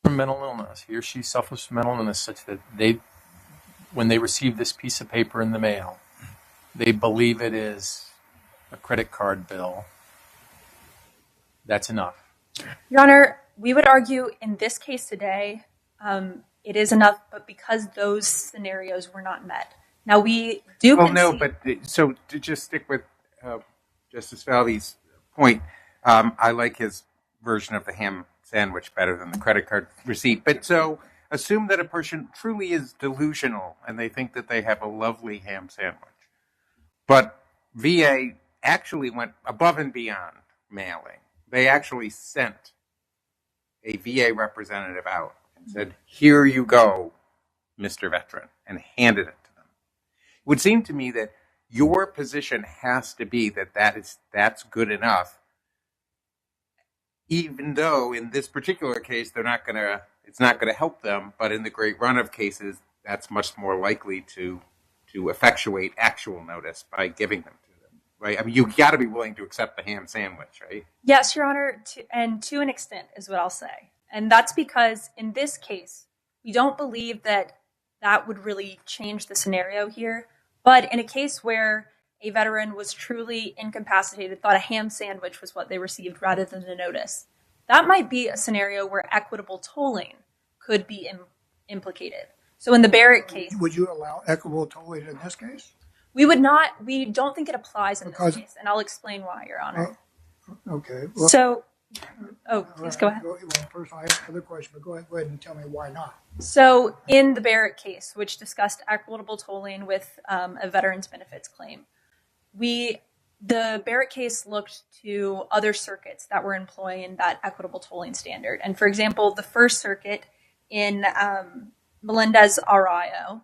from mental illness. He or she suffers from mental illness such that when they receive this piece of paper in the mail, they believe it is a credit card bill. That's enough. Your Honor, we would argue in this case today, it is enough, but because those scenarios were not met. Now we do. Well, no, but so to just stick with Justice Falvey's point, I like his version of the ham sandwich better than the credit card receipt. But so assume that a person truly is delusional and they think that they have a lovely ham sandwich. But VA actually went above and beyond mailing. They actually sent a VA representative out and said, "Here you go, Mr. Veteran," and handed it to them. It would seem to me that your position has to be that that's good enough, even though in this particular case it's not gonna help them, but in the great run of cases, that's much more likely to effectuate actual notice by giving them to them, right? I mean, you got to be willing to accept the ham sandwich, right? Yes, Your Honor, to an extent is what I'll say. And that's because in this case, we don't believe that would really change the scenario here. But in a case where a veteran was truly incapacitated, thought a ham sandwich was what they received rather than the notice, that might be a scenario where equitable tolling could be implicated. So in the Barrett case... Would you allow equitable tolling in this case? We would not. We don't think it applies in this case, and I'll explain why, Your Honor. Okay. Well, so, please go ahead. Well, first I have another question, but go ahead and tell me why not. So in the Barrett case, which discussed equitable tolling with a veteran's benefits claim, the Barrett case looked to other circuits that were employing that equitable tolling standard. And for example, the First Circuit in Melendez-Arroyo,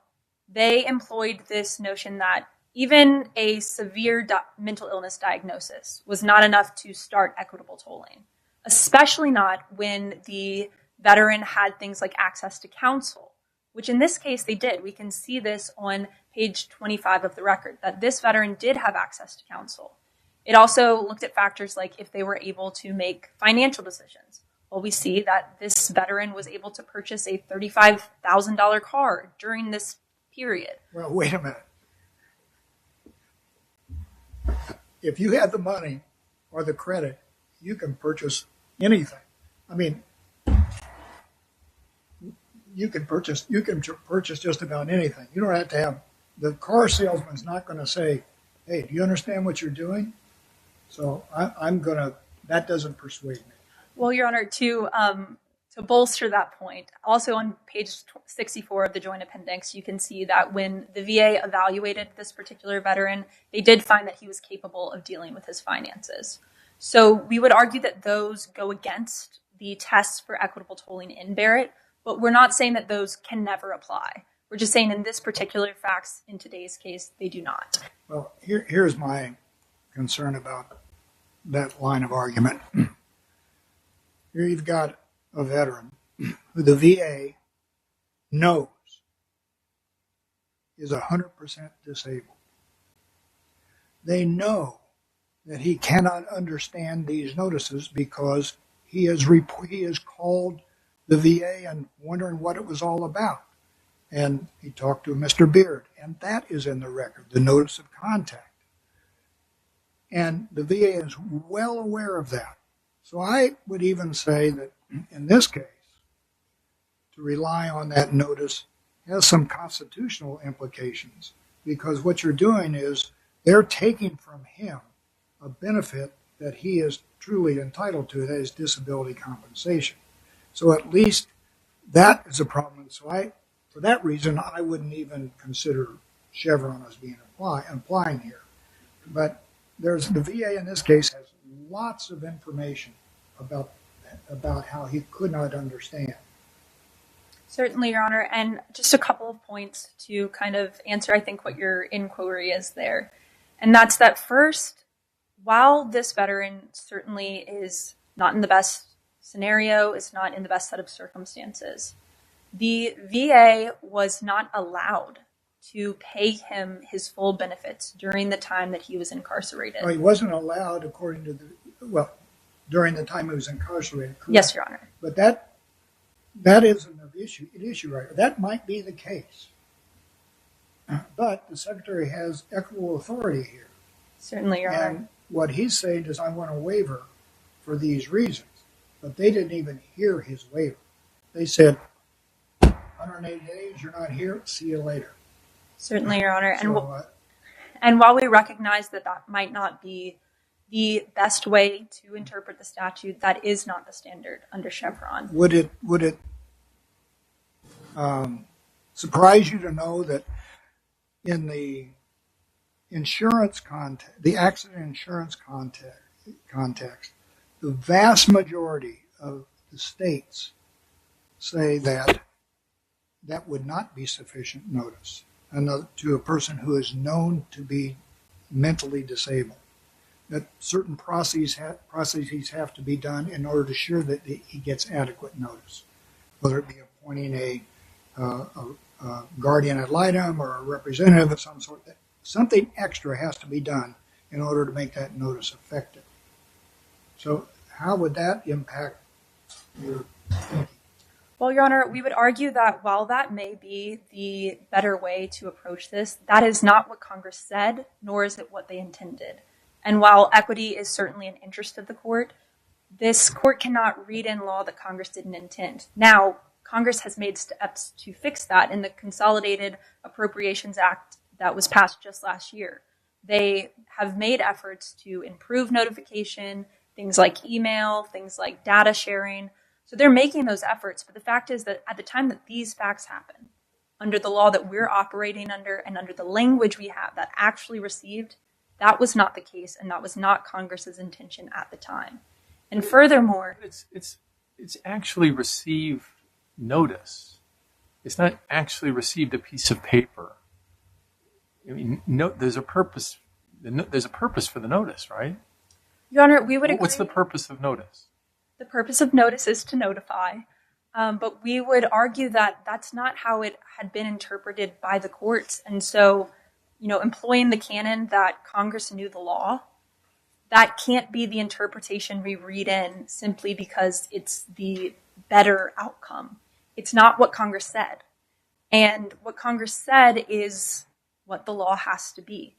they employed this notion that even a severe mental illness diagnosis was not enough to start equitable tolling, especially not when the veteran had things like access to counsel, which in this case they did. We can see this on page 25 of the record, that this veteran did have access to counsel. It also looked at factors like if they were able to make financial decisions. Well, we see that this veteran was able to purchase a $35,000 car during this period. Well, wait a minute. If you have the money or the credit, you can purchase anything. I mean, you can purchase just about anything. You don't have to have, the car salesman's not going to say, "Hey, do you understand what you're doing?" So that doesn't persuade me. Well, Your Honor, to bolster that point, also on page 64 of the Joint Appendix, you can see that when the VA evaluated this particular veteran, they did find that he was capable of dealing with his finances. So we would argue that those go against the tests for equitable tolling in Barrett, but we're not saying that those can never apply. We're just saying in this particular facts, in today's case, they do not. Well, here's my concern about that line of argument. Here you've got a veteran who the VA knows is 100% disabled. They know that he cannot understand these notices because he has called the VA and wondering what it was all about. And he talked to Mr. Beard, and that is in the record, the notice of contact. And the VA is well aware of that. So I would even say that in this case, to rely on that notice has some constitutional implications, because what you're doing is they're taking from him a benefit that he is truly entitled to, that is disability compensation. So at least that is a problem. So for that reason, I wouldn't even consider Chevron as being applying here. But the VA in this case has lots of information about how he could not understand. Certainly, Your Honor. And just a couple of points to kind of answer, I think, what your inquiry is there. And that's that first, while this veteran certainly is not in the best scenario, is not in the best set of circumstances, the VA was not allowed to pay him his full benefits during the time that he was incarcerated. Well, he wasn't allowed during the time he was incarcerated, correct? Yes, Your Honor. But that that isn't an issue right. That might be the case. But the Secretary has equitable authority here. Certainly, Your Honor. And what he's saying is, I want a waiver for these reasons. But they didn't even hear his waiver. They said, 180 days, you're not here, see you later. Certainly, Your Honor. So, And while we recognize that that might not be the best way to interpret the statute, that is not the standard under Chevron. would it surprise you to know that in the insurance context, the accident insurance context, the vast majority of the states say that that would not be sufficient notice to a person who is known to be mentally disabled. That certain processes have to be done in order to ensure that he gets adequate notice, whether it be appointing a guardian ad litem or a representative of some sort. Something extra has to be done in order to make that notice effective. So how would that impact your thinking? Well, Your Honor, we would argue that while that may be the better way to approach this, that is not what Congress said, nor is it what they intended. And while equity is certainly an interest of the court, this court cannot read in law that Congress didn't intend. Now, Congress has made steps to fix that in the Consolidated Appropriations Act that was passed just last year. They have made efforts to improve notification, things like email, things like data sharing. So they're making those efforts. But the fact is that at the time that these facts happen, under the law that we're operating under and under the language we have that actually received, that was not the case, and that was not Congress's intention at the time. And furthermore, It's actually receive notice. It's not actually received a piece of paper. I mean, there's a purpose. There's a purpose for the notice, right? Your Honor, we would agree. What's the purpose of notice? The purpose of notice is to notify, but we would argue that that's not how it had been interpreted by the courts. And so, employing the canon that Congress knew the law, that can't be the interpretation we read in simply because it's the better outcome. It's not what Congress said. And what Congress said is what the law has to be.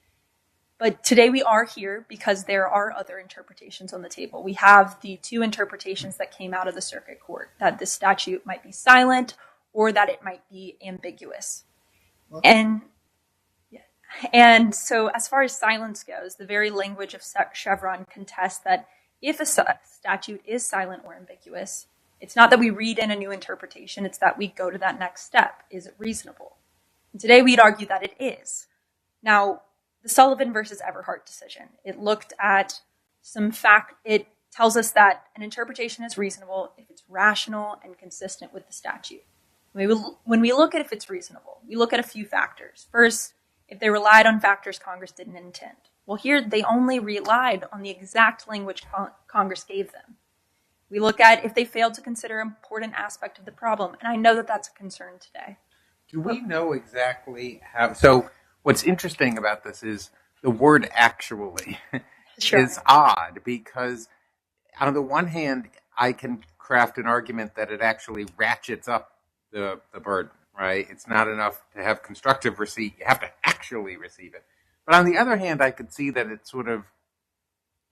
But today we are here because there are other interpretations on the table. We have the two interpretations that came out of the circuit court, that the statute might be silent or that it might be ambiguous. Well, And so as far as silence goes, the very language of Chevron contests that if a statute is silent or ambiguous, it's not that we read in a new interpretation, it's that we go to that next step. Is it reasonable? And today we'd argue that it is. Now, the Sullivan versus Everhart decision, it looked at it tells us that an interpretation is reasonable if it's rational and consistent with the statute. When we look at if it's reasonable, we look at a few factors. First, if they relied on factors Congress didn't intend. Well, here they only relied on the exact language Congress gave them. We look at if they failed to consider an important aspect of the problem, and I know that that's a concern today. Do we know exactly how? So what's interesting about this is the word actually Sure. is odd because on the one hand, I can craft an argument that it actually ratchets up the burden, right? It's not enough to have constructive receipt. You have to actually receive it. But on the other hand, I could see that it sort of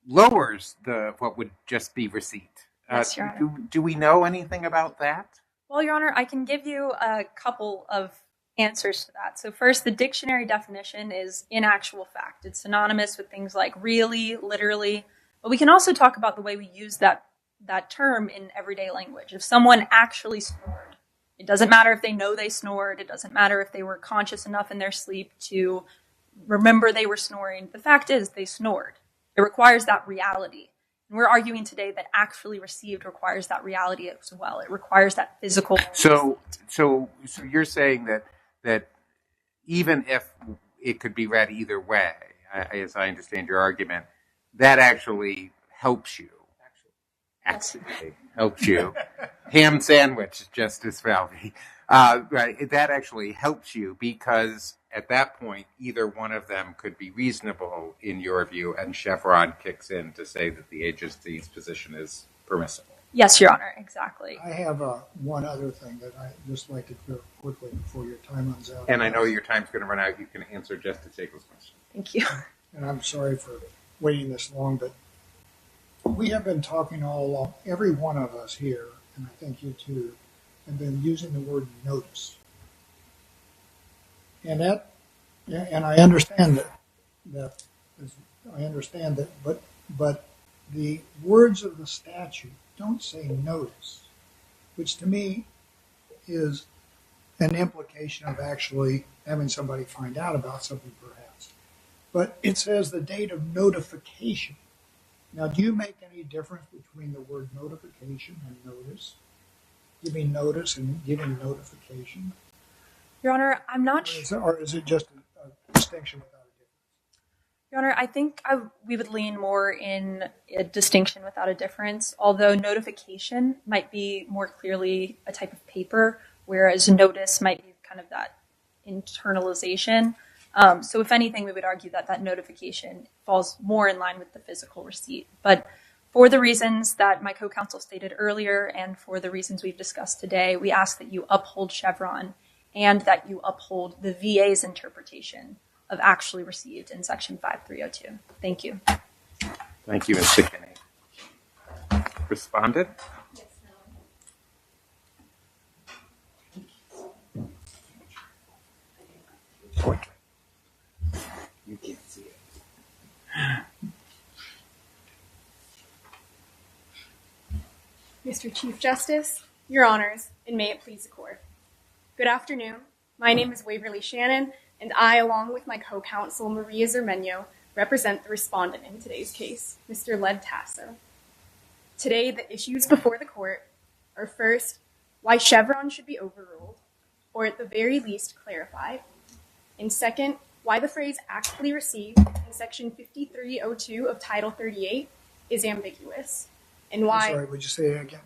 lowers what would just be receipt. Yes, Your Honor. Do we know anything about that? Well, Your Honor, I can give you a couple of answers to that. So first, the dictionary definition is in actual fact. It's synonymous with things like really, literally. But we can also talk about the way we use that term in everyday language. If someone actually snored, it doesn't matter if they know they snored. It doesn't matter if they were conscious enough in their sleep to remember they were snoring. The fact is they snored. It requires that reality. And we're arguing today that actually received requires that reality as well. It requires that physical. So you're saying that even if it could be read either way, as I understand your argument, that actually helps you. Actually helps you. Ham sandwich, Justice Falvey. Right, that actually helps you because at that point, either one of them could be reasonable in your view, and Chevron kicks in to say that the agency's position is permissible. Yes, Your Honor, exactly. I have one other thing that I just like to clear quickly before your time runs out. And I know your time's going to run out. You can answer Justice Hagel's question. Thank you. And I'm sorry for waiting this long, but we have been talking all along, every one of us here, and I think you too, have been using the word notice. And I understand but the words of the statute don't say notice, which to me is an implication of actually having somebody find out about something perhaps. But it says the date of notification. Now, do you make any difference between the word notification and notice? Giving notice and giving notification? Your Honor, I'm not sure. Or is it just a distinction without a difference? Your Honor, I think we would lean more in a distinction without a difference, although notification might be more clearly a type of paper, whereas notice might be kind of that internalization. So if anything, we would argue that that notification falls more in line with the physical receipt. But for the reasons that my co-counsel stated earlier and for the reasons we've discussed today, we ask that you uphold Chevron and that you uphold the VA's interpretation of actually received in Section 5302. Thank you. Thank you, Mr. Kinney. Respondent? Yes, Point. You can't see it. Mr. Chief Justice, Your Honors, and may it please the Court. Good afternoon. My name is Waverly Shannon, and I, along with my co-counsel Maria Zermenio, represent the respondent in today's case, Mr. Led Tasso. Today, the issues before the Court are first, why Chevron should be overruled, or at the very least clarified, and second, why the phrase actually received in Section 5302 of Title 38 is ambiguous, and why... I'm sorry, would you say it again?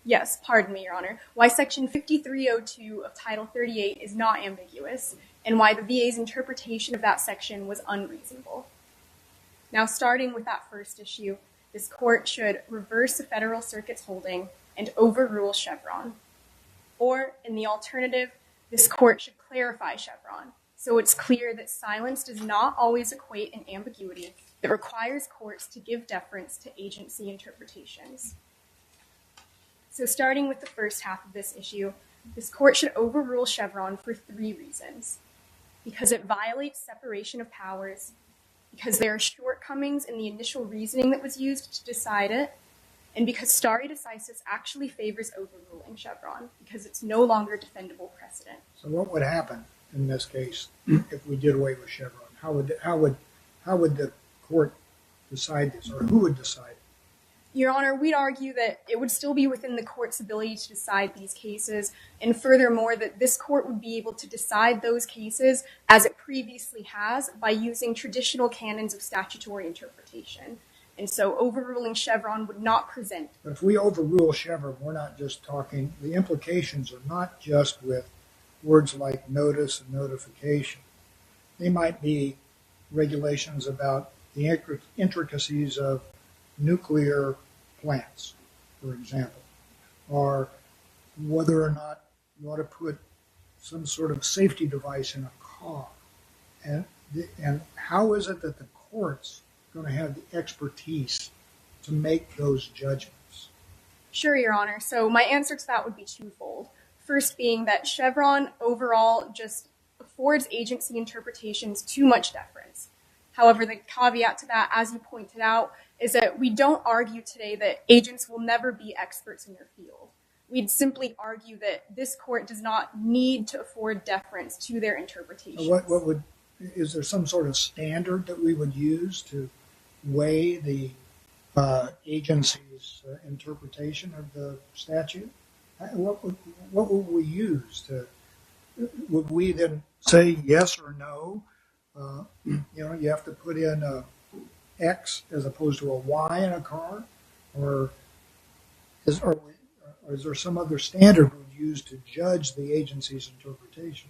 Yes, pardon me, Your Honor. Why Section 5302 of Title 38 is not ambiguous, and why the VA's interpretation of that section was unreasonable. Now, starting with that first issue, this Court should reverse the Federal Circuit's holding and overrule Chevron. Or, in the alternative, this Court should clarify Chevron, so it's clear that silence does not always equate an ambiguity that requires courts to give deference to agency interpretations. So starting with the first half of this issue, this Court should overrule Chevron for three reasons. Because it violates separation of powers, because there are shortcomings in the initial reasoning that was used to decide it, and because stare decisis actually favors overruling Chevron, because it's no longer defendable precedent. So what would happen in this case if we did away with Chevron? How would the Court decide this, or who would decide it? Your Honor, we'd argue that it would still be within the Court's ability to decide these cases, and furthermore, that this Court would be able to decide those cases as it previously has by using traditional canons of statutory interpretation. And so overruling Chevron would not present. But if we overrule Chevron, we're not just talking, the implications are not just with words like notice and notification. They might be regulations about the intricacies of nuclear plants, for example, or whether or not you ought to put some sort of safety device in a car. And how is it that the court's going to have the expertise to make those judgments? Sure, Your Honor. So my answer to that would be twofold. First being that Chevron overall just affords agency interpretations too much deference. However, the caveat to that, as you pointed out, is that we don't argue today that agents will never be experts in their field. We'd simply argue that this Court does not need to afford deference to their interpretations. Is there some sort of standard that we would use to weigh the agency's interpretation of the statute? What would we use to? Would we then say yes or no? You have to put in a X as opposed to a Y in a car, or is there some other standard we'd use to judge the agency's interpretation?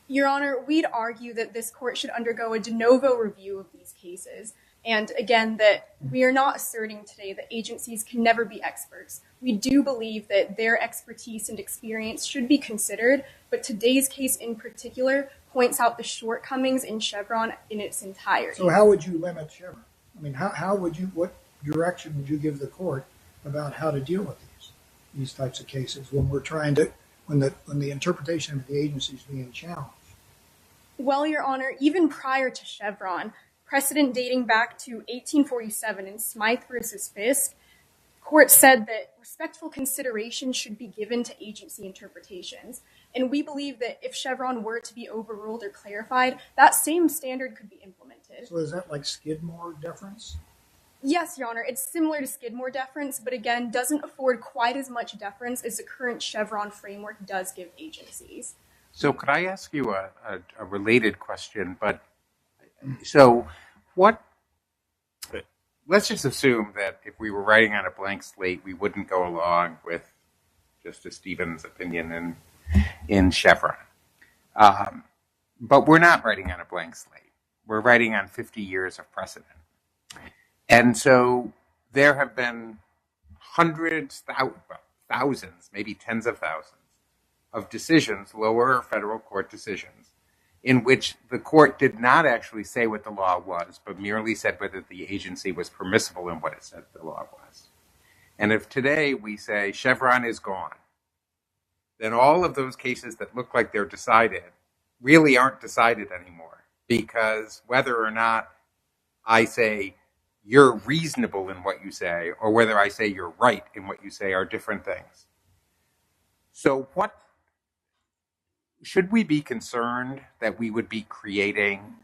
Your Honor, we'd argue that this Court should undergo a de novo review of these cases, And again, that we are not asserting today that agencies can never be experts. We do believe that their expertise and experience should be considered, but today's case in particular points out the shortcomings in Chevron in its entirety. So how would you limit Chevron? I mean, what direction would you give the court about how to deal with these types of cases when the interpretation of the agency is being challenged? Well, Your Honor, even prior to Chevron, precedent dating back to 1847 in Smythe versus Fisk, court said that respectful consideration should be given to agency interpretations. And we believe that if Chevron were to be overruled or clarified, that same standard could be implemented. So is that like Skidmore deference? Yes, Your Honor, it's similar to Skidmore deference, but again, doesn't afford quite as much deference as the current Chevron framework does give agencies. So could I ask you a related question? But so let's just assume that if we were writing on a blank slate, we wouldn't go along with Justice Stevens' opinion in Chevron. But we're not writing on a blank slate. We're writing on 50 years of precedent. And so there have been hundreds, thousands, maybe tens of thousands of decisions, lower federal court decisions, in which the court did not actually say what the law was, but merely said whether the agency was permissible in what it said the law was. And if today we say Chevron is gone, then all of those cases that look like they're decided really aren't decided anymore, because whether or not I say you're reasonable in what you say, or whether I say you're right in what you say, are different things. So should we be concerned that we would be creating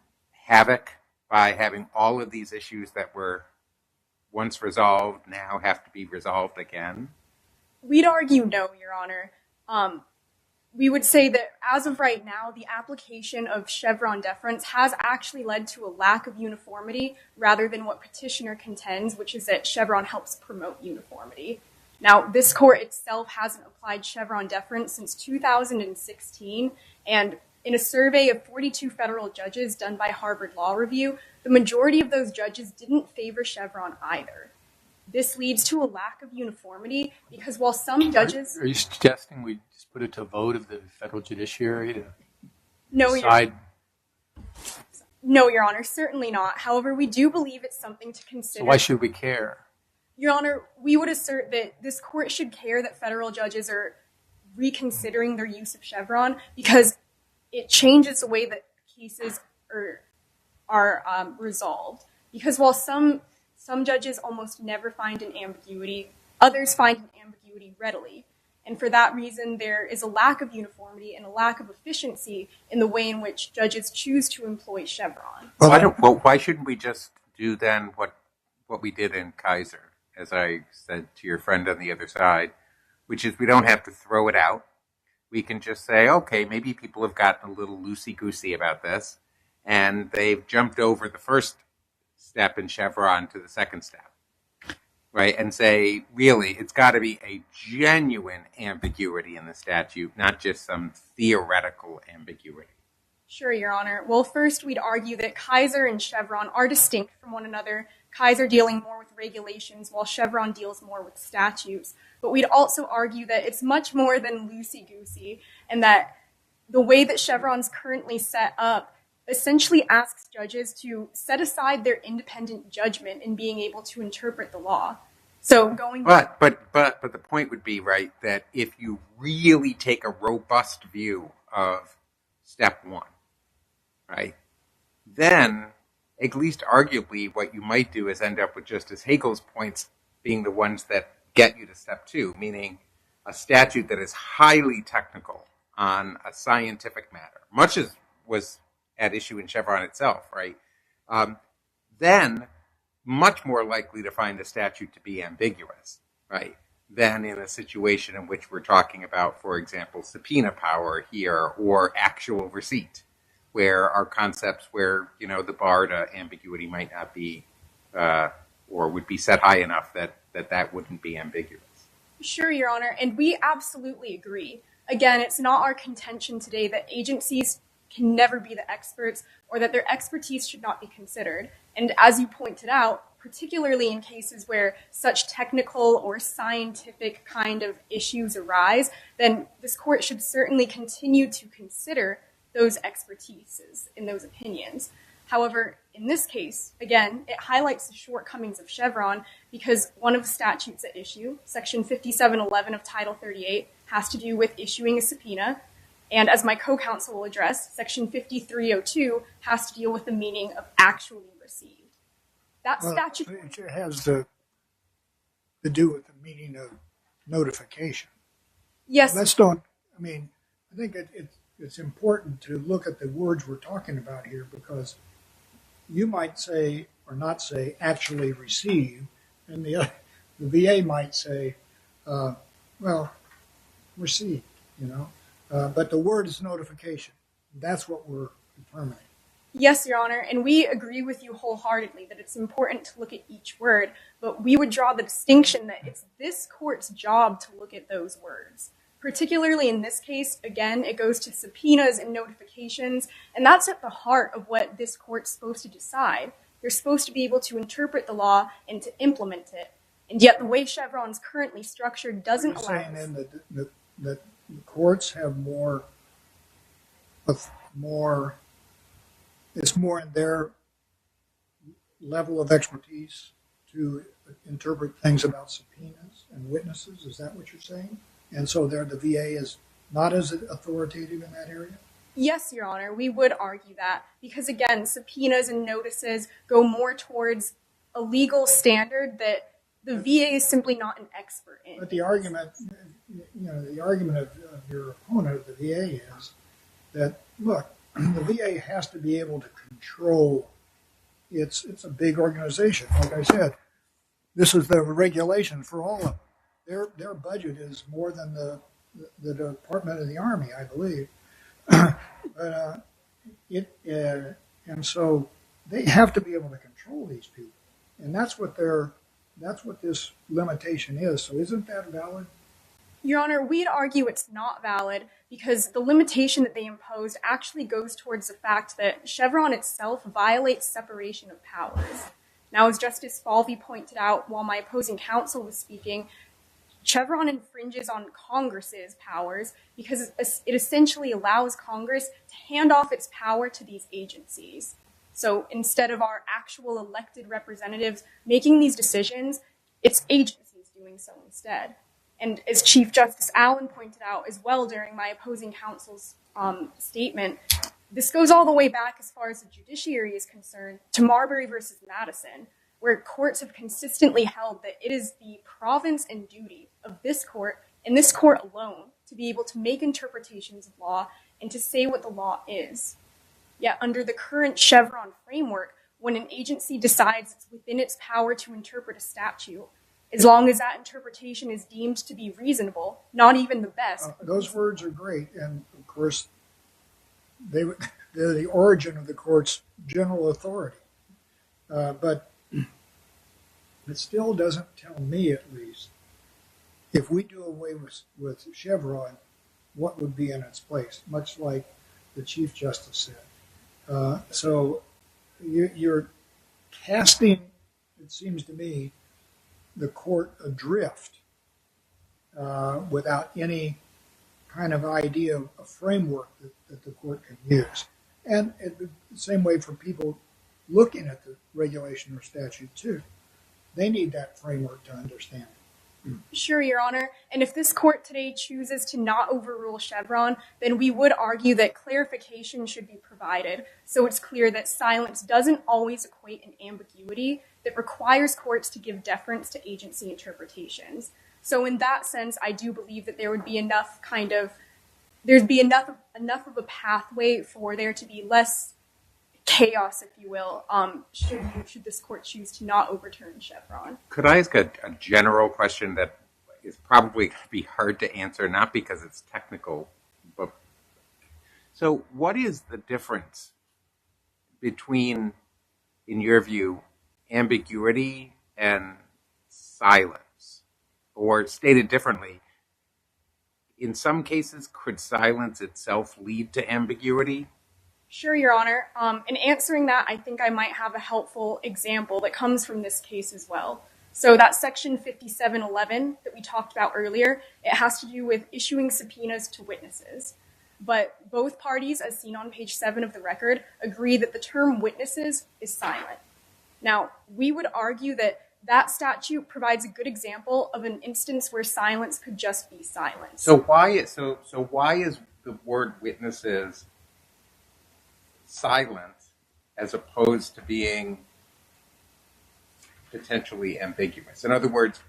havoc by having all of these issues that were once resolved now have to be resolved again? We'd argue no, Your Honor. We would say that as of right now, the application of Chevron deference has actually led to a lack of uniformity rather than what Petitioner contends, which is that Chevron helps promote uniformity. Now, this court itself hasn't applied Chevron deference since 2016, and in a survey of 42 federal judges done by Harvard Law Review, the majority of those judges didn't favor Chevron either. This leads to a lack of uniformity because while some judges... Are you suggesting we just put it to a vote of the federal judiciary to No, decide? No, Your Honor, certainly not. However, we do believe it's something to consider. So why should we care? Your Honor, we would assert that this court should care that federal judges are reconsidering their use of Chevron because it changes the way that cases are resolved. Because while some judges almost never find an ambiguity, others find an ambiguity readily. And for that reason, there is a lack of uniformity and a lack of efficiency in the way in which judges choose to employ Chevron. Why shouldn't we just do then what we did in Kaiser, as I said to your friend on the other side, which is we don't have to throw it out. We can just say, okay, maybe people have gotten a little loosey-goosey about this, and they've jumped over the first step in Chevron to the second step, right? And say, really, it's got to be a genuine ambiguity in the statute, not just some theoretical ambiguity. Sure, Your Honor. Well, first, we'd argue that Kaiser and Chevron are distinct from one another, Kaiser dealing more with regulations while Chevron deals more with statutes. But we'd also argue that it's much more than loosey-goosey and that the way that Chevron's currently set up essentially asks judges to set aside their independent judgment in being able to interpret the law. So going But the point would be, right, that if you really take a robust view of step one, right, then at least arguably what you might do is end up with Justice Hagel's points being the ones that get you to step two, meaning a statute that is highly technical on a scientific matter, much as was at issue in Chevron itself, right? Then much more likely to find a statute to be ambiguous, right, than in a situation in which we're talking about, for example, subpoena power here or actual receipt, where our concepts where, you know, the bar to ambiguity might not be or would be set high enough that wouldn't be ambiguous. Sure, Your Honor, and we absolutely agree. Again, it's not our contention today that agencies can never be the experts or that their expertise should not be considered. And as you pointed out, particularly in cases where such technical or scientific kind of issues arise, then this court should certainly continue to consider those expertises in those opinions. However, in this case, again, it highlights the shortcomings of Chevron because one of the statutes at issue, Section 5711 of Title 38, has to do with issuing a subpoena. And as my co-counsel will address, Section 5302 has to deal with the meaning of actually received. That statute it has to do with the meaning of notification. Yes. Let's don't. I mean, I think it's important to look at the words we're talking about here because you might say or not say actually receive, and the VA might say, well, received. But the word is notification. That's what we're determining. Yes, Your Honor, and we agree with you wholeheartedly that it's important to look at each word, but we would draw the distinction that it's this court's job to look at those words. Particularly in this case, again, it goes to subpoenas and notifications, and that's at the heart of what this court's supposed to decide. They're supposed to be able to interpret the law and to implement it, and yet the way Chevron's currently structured doesn't allow us. You're saying then that the courts have more, it's more in their level of expertise to interpret things about subpoenas and witnesses. Is that what you're saying? And so there, the VA is not as authoritative in that area? Yes, Your Honor, we would argue that because, again, subpoenas and notices go more towards a legal standard that the VA is simply not an expert in. But the argument, the argument of your opponent of the VA is that, look, the VA has to be able to control. It's a big organization. Like I said, this is the regulation for all of them. Their budget is more than the Department of the Army, I believe. But and so they have to be able to control these people, and that's what this limitation is. So isn't that valid? Your Honor, we'd argue it's not valid because the limitation that they imposed actually goes towards the fact that Chevron itself violates separation of powers. Now, as Justice Falvey pointed out while my opposing counsel was speaking, Chevron infringes on Congress's powers because it essentially allows Congress to hand off its power to these agencies. So instead of our actual elected representatives making these decisions, it's agencies doing so instead. And as Chief Justice Allen pointed out as well during my opposing counsel's statement, this goes all the way back as far as the judiciary is concerned to Marbury versus Madison, where courts have consistently held that it is the province and duty of this court and this court alone to be able to make interpretations of law and to say what the law is. Yet under the current Chevron framework, when an agency decides it's within its power to interpret a statute, as long as that interpretation is deemed to be reasonable, not even the best. Those words are great, and of course, they're the origin of the court's general authority. But it still doesn't tell me, at least, if we do away with Chevron, what would be in its place, much like the Chief Justice said. So you're casting, it seems to me, the court adrift without any kind of idea of a framework that the court can use. And the same way for people looking at the regulation or statute too. They need that framework to understand it. Sure, Your Honor. And if this court today chooses to not overrule Chevron, then we would argue that clarification should be provided so it's clear that silence doesn't always equate an ambiguity that requires courts to give deference to agency interpretations. So in that sense, I do believe that there would be enough of a pathway for there to be less chaos, if you will, should this court choose to not overturn Chevron. Could I ask a general question that is probably going to be hard to answer, not because it's technical, but so what is the difference between, in your view, ambiguity and silence? Or stated differently, in some cases, could silence itself lead to ambiguity? Sure, Your Honor. In answering that, I think I might have a helpful example that comes from this case as well. So that section 5711 that we talked about earlier, it has to do with issuing subpoenas to witnesses. But both parties, as seen on page 7 of the record, agree that the term witnesses is silent. Now, we would argue that that statute provides a good example of an instance where silence could just be silence. So why is the word witnesses silent as opposed to being potentially ambiguous? In other words,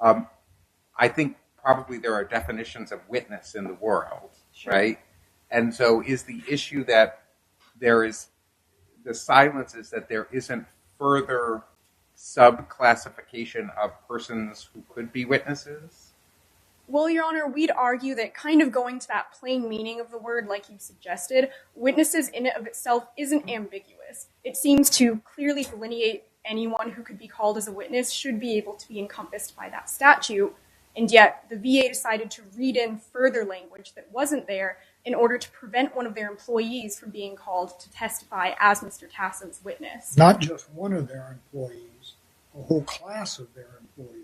I think probably there are definitions of witness in the world, sure, right? And so is the issue that the silence is that there isn't further subclassification of persons who could be witnesses? Well, Your Honor, we'd argue that kind of going to that plain meaning of the word, like you suggested, witnesses in and of itself isn't ambiguous. It seems to clearly delineate anyone who could be called as a witness should be able to be encompassed by that statute, and yet the VA decided to read in further language that wasn't there in order to prevent one of their employees from being called to testify as Mr. Tassov's witness. Not just one of their employees, a whole class of their employees.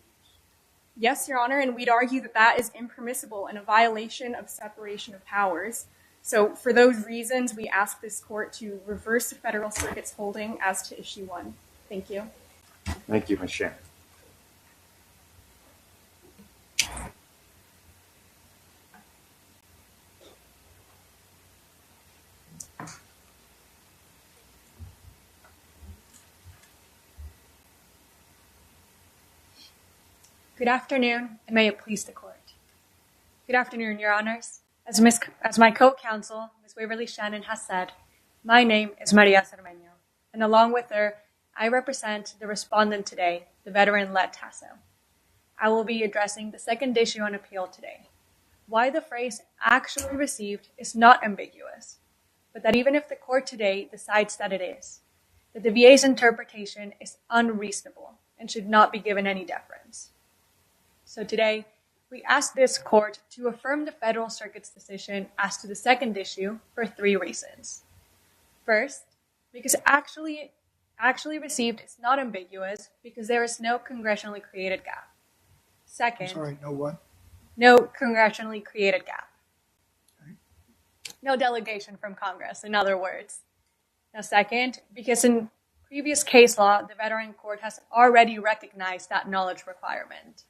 Yes, Your Honor, and we'd argue that that is impermissible and a violation of separation of powers. So for those reasons, we ask this court to reverse the Federal Circuit's holding as to Issue 1. Thank you. Thank you, Ms. Shannon. Good afternoon, and may it please the court. Good afternoon, Your Honors. As my co-counsel, Ms. Waverly Shannon, has said, my name is Maria Cermeño, and along with her, I represent the respondent today, the veteran Let Tasso. I will be addressing the second issue on appeal today, why the phrase actually received is not ambiguous, but that even if the court today decides that it is, that the VA's interpretation is unreasonable and should not be given any deference. So today, we ask this court to affirm the Federal Circuit's decision as to the second issue for 3 reasons. First, because actually received is not ambiguous because there is no congressionally created gap. Second, No what? No congressionally created gap. Okay. No delegation from Congress, in other words. Now second, because in previous case law, the Veteran Court has already recognized that knowledge requirement.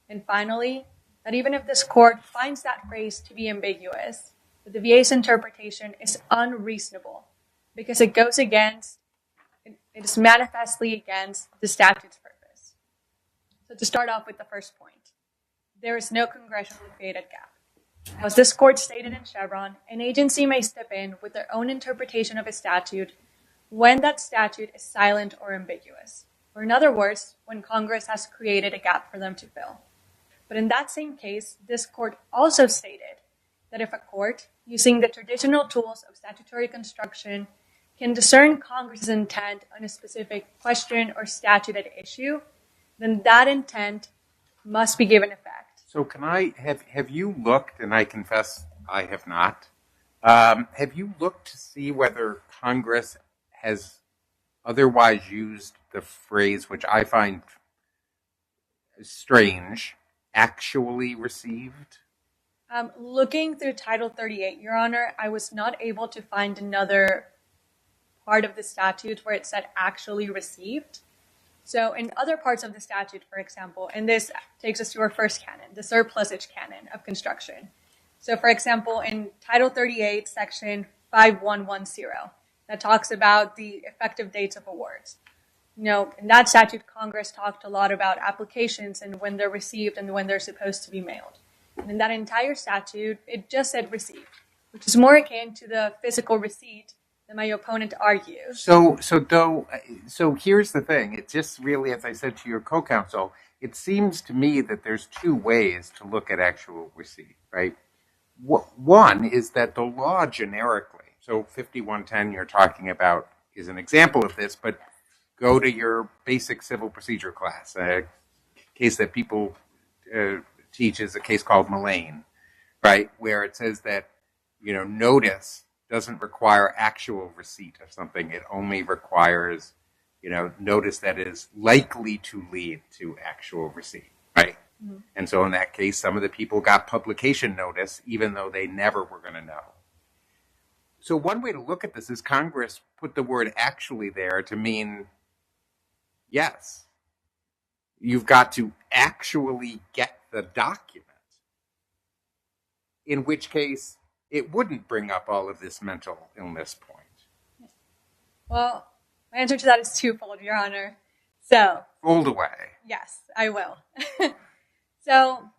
And finally, that even if this court finds that phrase to be ambiguous, that the VA's interpretation is unreasonable because it is manifestly against the statute's purpose. So to start off with the first point, there is no congressionally created gap. As this court stated in Chevron, an agency may step in with their own interpretation of a statute when that statute is silent or ambiguous, or in other words, when Congress has created a gap for them to fill. But in that same case, this court also stated that if a court, using the traditional tools of statutory construction, can discern Congress's intent on a specific question or statute at issue, then that intent must be given effect. So can I have you looked, and I confess I have not, have you looked to see whether Congress has otherwise used the phrase, which I find strange, actually received? Looking through Title 38, Your Honor, I was not able to find another part of the statute where it said actually received. So in other parts of the statute, for example, and this takes us to our first canon, the surplusage canon of construction. So for example, in Title 38, Section 5110, that talks about the effective dates of awards. In that statute, Congress talked a lot about applications and when they're received and when they're supposed to be mailed. And in that entire statute, it just said received, which is more akin to the physical receipt that my opponent argues. So here's the thing. It just really, as I said to your co-counsel, it seems to me that there's 2 ways to look at actual receipt, right? One is that the law generically, so 5110 you're talking about is an example of this, but go to your basic civil procedure class. A case that people teach is a case called Mullane, right? Where it says that, notice doesn't require actual receipt of something. It only requires, notice that is likely to lead to actual receipt, right? Mm-hmm. And so in that case, some of the people got publication notice, even though they never were going to know. So one way to look at this is Congress put the word actually there to mean, yes, you've got to actually get the document, in which case it wouldn't bring up all of this mental illness point. Well, my answer to that is twofold, Your Honor. So, fold away. Yes, I will. So,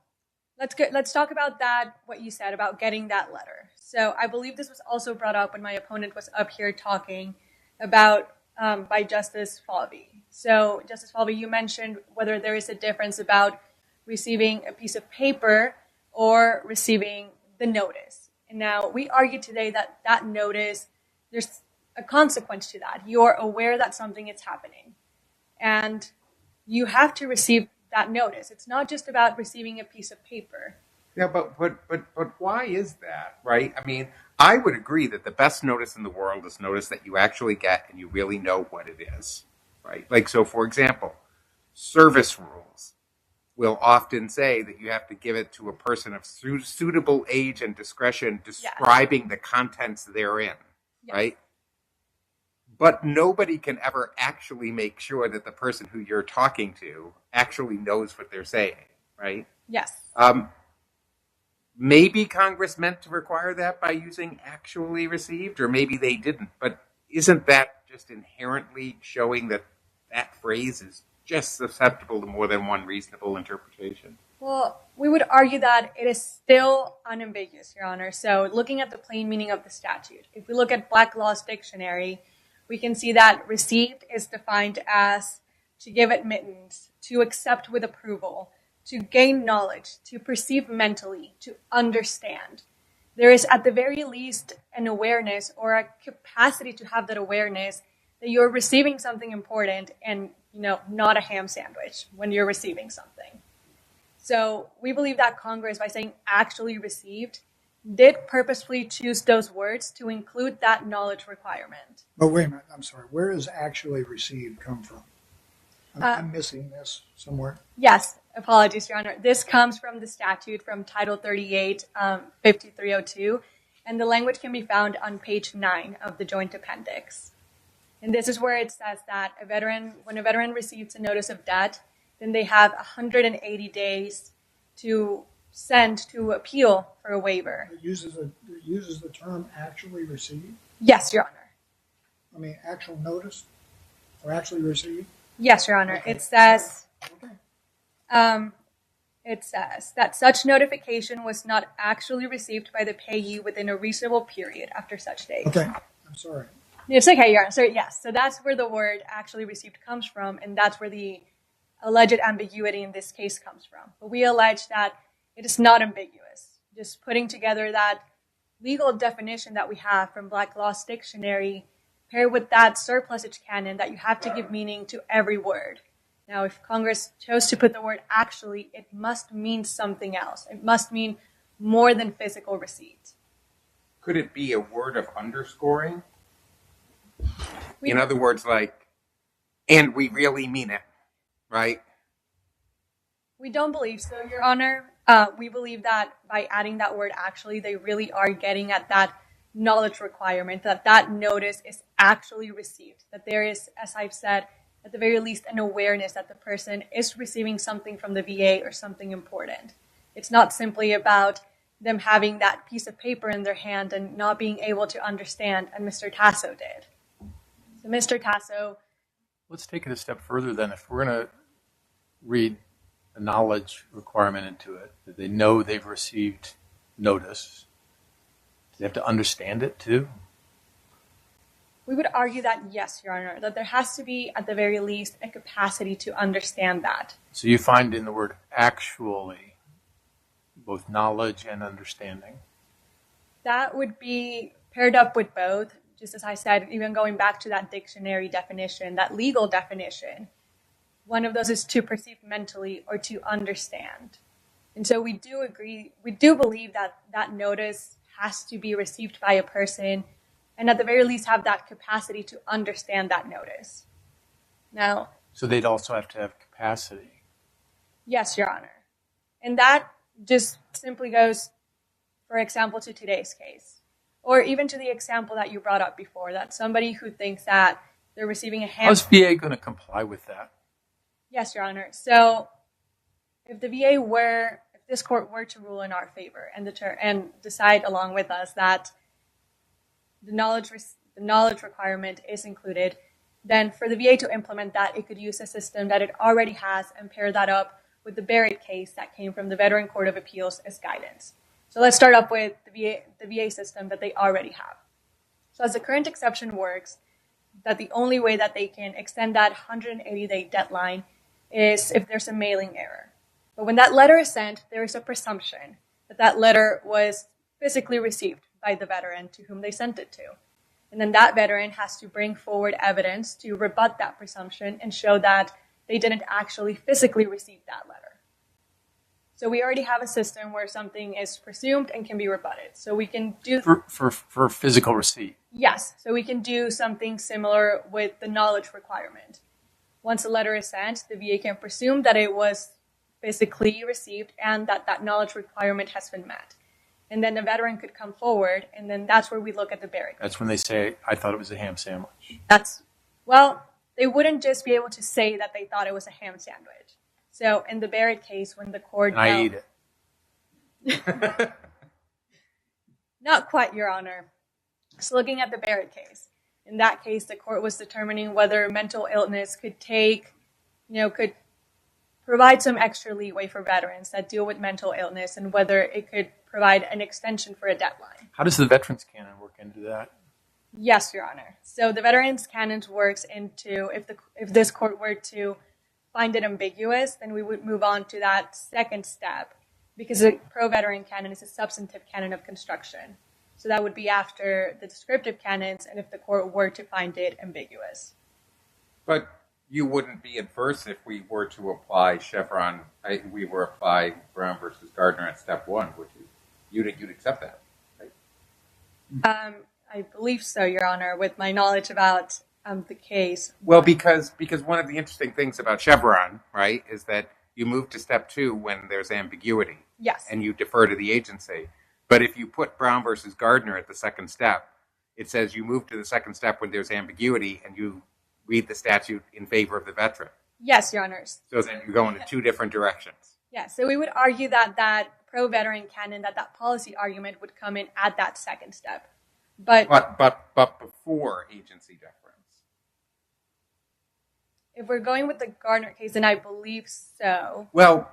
let's talk about that, what you said about getting that letter. So, I believe this was also brought up when my opponent was up here talking about by Justice Falvey. So, Justice Falvey, you mentioned whether there is a difference about receiving a piece of paper or receiving the notice. And now we argue today that that notice, there's a consequence to that. You're aware that something is happening, and you have to receive that notice. It's not just about receiving a piece of paper. Yeah, but why is that, right? I mean, I would agree that the best notice in the world is notice that you actually get and you really know what it is, right? Like, so for example, service rules will often say that you have to give it to a person of suitable age and discretion describing the contents therein, right? But nobody can ever actually make sure that the person who you're talking to actually knows what they're saying, right? Yes. Maybe Congress meant to require that by using actually received, or maybe they didn't. But isn't that just inherently showing that that phrase is just susceptible to more than one reasonable interpretation? Well, we would argue that it is still unambiguous, Your Honor. So looking at the plain meaning of the statute, if we look at Black Law's dictionary, we can see that received is defined as to give admittance, to accept with approval, to gain knowledge, to perceive mentally, to understand. There is at the very least an awareness or a capacity to have that awareness that you're receiving something important and, not a ham sandwich when you're receiving something. So we believe that Congress, by saying actually received, did purposefully choose those words to include that knowledge requirement. But wait a minute, I'm sorry. Where does actually received come from? I'm missing this somewhere. Yes, apologies, Your Honor. This comes from the statute from Title 38, 5302, and the language can be found on page 9 of the Joint Appendix. And this is where it says that when a veteran receives a notice of death, then they have 180 days to send to appeal for a waiver. It uses the term actually received? Yes, Your Honor. I mean, actual notice or actually received? Yes, Your Honor. Okay. It says that such notification was not actually received by the payee within a reasonable period after such date. Okay, I'm sorry. It's okay, Your Honor. So yes, so that's where the word actually received comes from, and that's where the alleged ambiguity in this case comes from. But we allege that it is not ambiguous. Just putting together that legal definition that we have from Black Law's dictionary, paired with that surplusage canon that you have to give meaning to every word. Now, if Congress chose to put the word actually, it must mean something else. It must mean more than physical receipt. Could it be a word of underscoring? In other words, like, and we really mean it, right? We don't believe so, Your Honor. We believe that by adding that word actually, they really are getting at that knowledge requirement, that notice is actually received, that there is, as I've said, at the very least, an awareness that the person is receiving something from the VA or something important. It's not simply about them having that piece of paper in their hand and not being able to understand, and Mr. Tasso did. So Mr. Tasso... Let's take it a step further then. If we're going to read a knowledge requirement into it, that they know they've received notice, do they have to understand it too? We would argue that yes, Your Honor, that there has to be, at the very least, a capacity to understand that. So you find in the word actually both knowledge and understanding? That would be paired up with both. Just as I said, even going back to that dictionary definition, that legal definition, one of those is to perceive mentally or to understand. And so we do agree, we do believe that that notice has to be received by a person and at the very least have that capacity to understand that notice. Now, So they'd also have to have capacity. yes, Your Honor. And that just simply goes, for example, to today's case, or even to the example that you brought up before, that somebody who thinks that they're receiving a How's VA going to comply with that? Yes, Your Honor. So if this court were to rule in our favor and decide along with us that the knowledge requirement is included, then for the VA to implement that, it could use a system that it already has and pair that up with the Barrett case that came from the Veteran Court of Appeals as guidance. So let's start up with the VA system that they already have. So as the current exception works, that the only way that they can extend that 180-day deadline is if there's a mailing error. But when that letter is sent, there is a presumption that that letter was physically received by the veteran to whom they sent it to. And then that veteran has to bring forward evidence to rebut that presumption and show that they didn't actually physically receive that letter. So we already have a system where something is presumed and can be rebutted. So we can do... For physical receipt. Yes. So we can do something similar with the knowledge requirement. Once a letter is sent, the VA can presume that it was physically received and that that knowledge requirement has been met. And then the veteran could come forward, and then that's where we look at the Barrett. That's when they say, I thought it was a ham sandwich. They wouldn't just be able to say that they thought it was a ham sandwich. So in the Barrett case, when the court... And I eat it. Not quite, Your Honor. So looking at the Barrett case, in that case, the court was determining whether mental illness could provide some extra leeway for veterans that deal with mental illness and whether it could provide an extension for a deadline. How does the Veterans Canon work into that? Yes, Your Honor. So the Veterans Canon works into, if this court were to find it ambiguous, then we would move on to that second step, because the pro-veteran canon is a substantive canon of construction. So that would be after the descriptive canons, and if the court were to find it ambiguous. But you wouldn't be adverse if we were to apply Chevron, we were apply Brown versus Gardner at step one, would you? You'd accept that, right? I believe so, Your Honor, with my knowledge about the case. Well, because one of the interesting things about Chevron, right, is that you move to step two when there's ambiguity. Yes. And you defer to the agency. But if you put Brown versus Gardner at the second step, it says you move to the second step when there's ambiguity and you read the statute in favor of the veteran. Yes, Your Honors. So then you're going in two different directions. Yeah, so we would argue that pro-veteran canon, that policy argument would come in at that second step. But before agency deference. If we're going with the Gardner case, then I believe so. Well,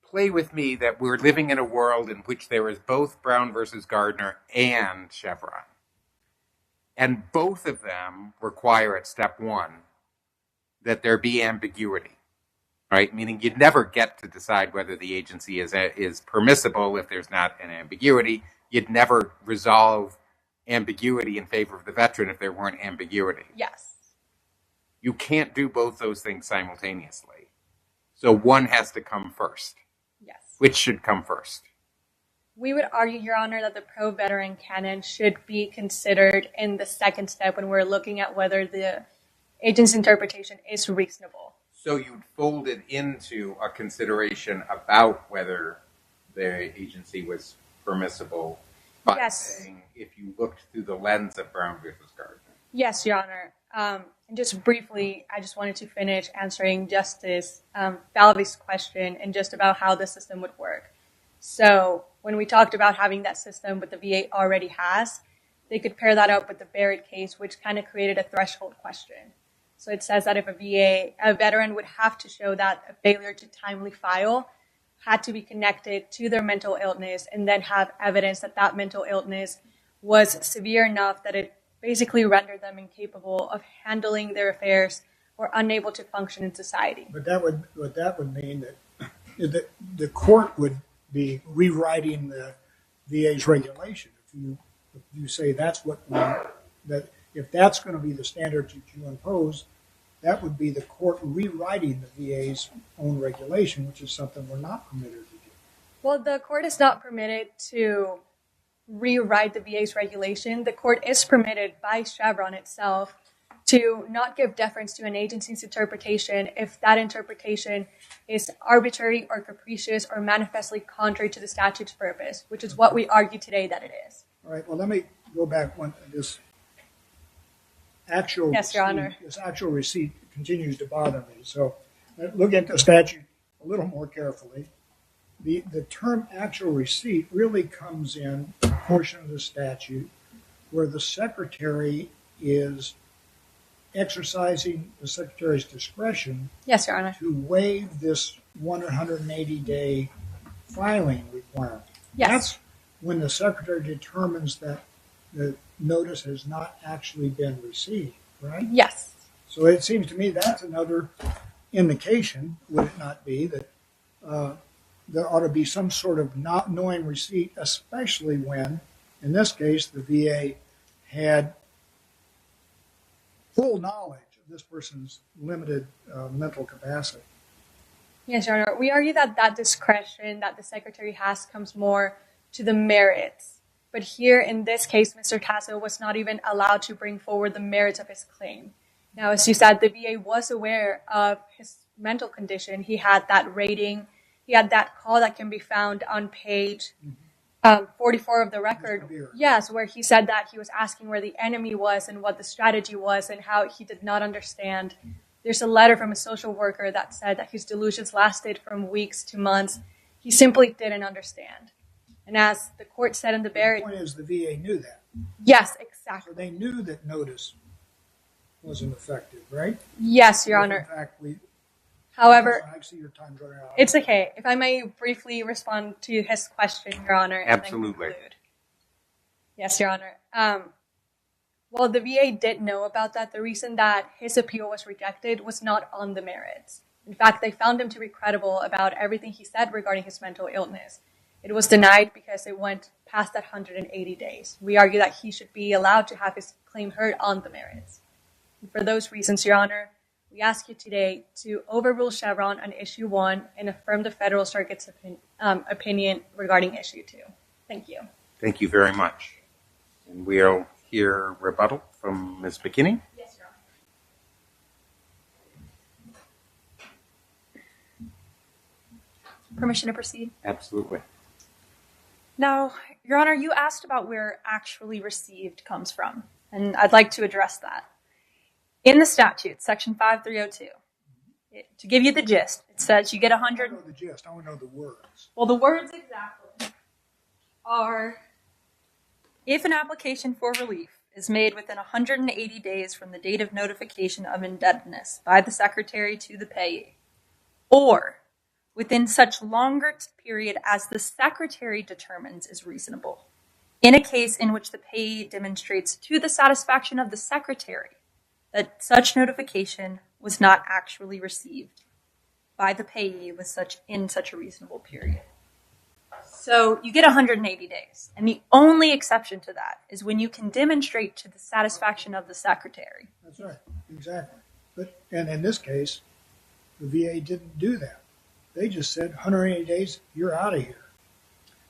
play with me that we're living in a world in which there is both Brown versus Gardner and Chevron. And both of them require at step one that there be ambiguity, right? Meaning you'd never get to decide whether the agency is permissible if there's not an ambiguity. You'd never resolve ambiguity in favor of the veteran if there weren't ambiguity. Yes. You can't do both those things simultaneously. So one has to come first. Yes. Which should come first? We would argue, Your Honor, that the pro-veteran canon should be considered in the second step when we're looking at whether the agent's interpretation is reasonable. So you'd fold it into a consideration about whether the agency was permissible by saying if you looked through the lens of Brown versus Gardner. Yes, Your Honor. And just briefly, I just wanted to finish answering Justice Falvey's question and just about how the system would work. So when we talked about having that system what the VA already has, they could pair that up with the Barrett case, which kind of created a threshold question. So it says that if a veteran would have to show that a failure to timely file had to be connected to their mental illness and then have evidence that that mental illness was severe enough that it basically rendered them incapable of handling their affairs or unable to function in society. But that would mean that the court would be rewriting the VA's regulation. If you say that if that's going to be the standards that you impose, that would be the court rewriting the VA's own regulation, which is something we're not permitted to do. Well, the court is not permitted to rewrite the VA's regulation, the court is permitted by Chevron itself to not give deference to an agency's interpretation if that interpretation is arbitrary or capricious or manifestly contrary to the statute's purpose, which is what we argue today that it is. All right, well, let me go back one. This actual Yes, Your Honor. This actual receipt continues to bother me. So look at the statute a little more carefully. The term actual receipt really comes in a portion of the statute where the secretary is exercising the secretary's discretion Yes, Your Honor. to waive this 180-day filing requirement. Yes. That's when the secretary determines that the notice has not actually been received, right? Yes. So it seems to me that's another indication, would it not be, that there ought to be some sort of not knowing receipt, especially when, in this case, the VA had full knowledge of this person's limited mental capacity. Yes, Your Honor. We argue that that discretion that the secretary has comes more to the merits. But here, in this case, Mr. Tasso was not even allowed to bring forward the merits of his claim. Now, as you said, the VA was aware of his mental condition. He had that rating. He had that call that can be found on page 44 of the record. Yes, where he said that he was asking where the enemy was and what the strategy was and how he did not understand. There's a letter from a social worker that said that his delusions lasted from weeks to months. He simply didn't understand. And as the court said in the Barrett... The point is the VA knew that. Yes, exactly. So they knew that notice wasn't effective, right? Yes, Your Honor. In fact, However, I see your time's running out. it's okay. If I may briefly respond to his question, Your Honor. Absolutely. And then conclude. Yes, Your Honor. Well, the VA did know about that. The reason that his appeal was rejected was not on the merits. In fact, they found him to be credible about everything he said regarding his mental illness. It was denied because it went past that 180 days. We argue that he should be allowed to have his claim heard on the merits. And for those reasons, Your Honor, we ask you today to overrule Chevron on Issue 1 and affirm the Federal Circuit's opinion regarding Issue 2. Thank you. Thank you very much. And we'll hear rebuttal from Ms. McKinney. Yes, Your Honor. Permission to proceed? Absolutely. Now, Your Honor, you asked about where actually received comes from, and I'd like to address that. In the statute, Section 5302, to give you the gist, it says you get 100... I don't know the gist. I want to know the words. Well, the words exactly are, if an application for relief is made within 180 days from the date of notification of indebtedness by the secretary to the payee, or within such longer period as the secretary determines is reasonable, in a case in which the payee demonstrates to the satisfaction of the secretary that such notification was not actually received by the payee in such a reasonable period. So you get 180 days, and the only exception to that is when you can demonstrate to the satisfaction of the secretary. That's right, exactly. And in this case, the VA didn't do that. They just said 180 days, you're out of here.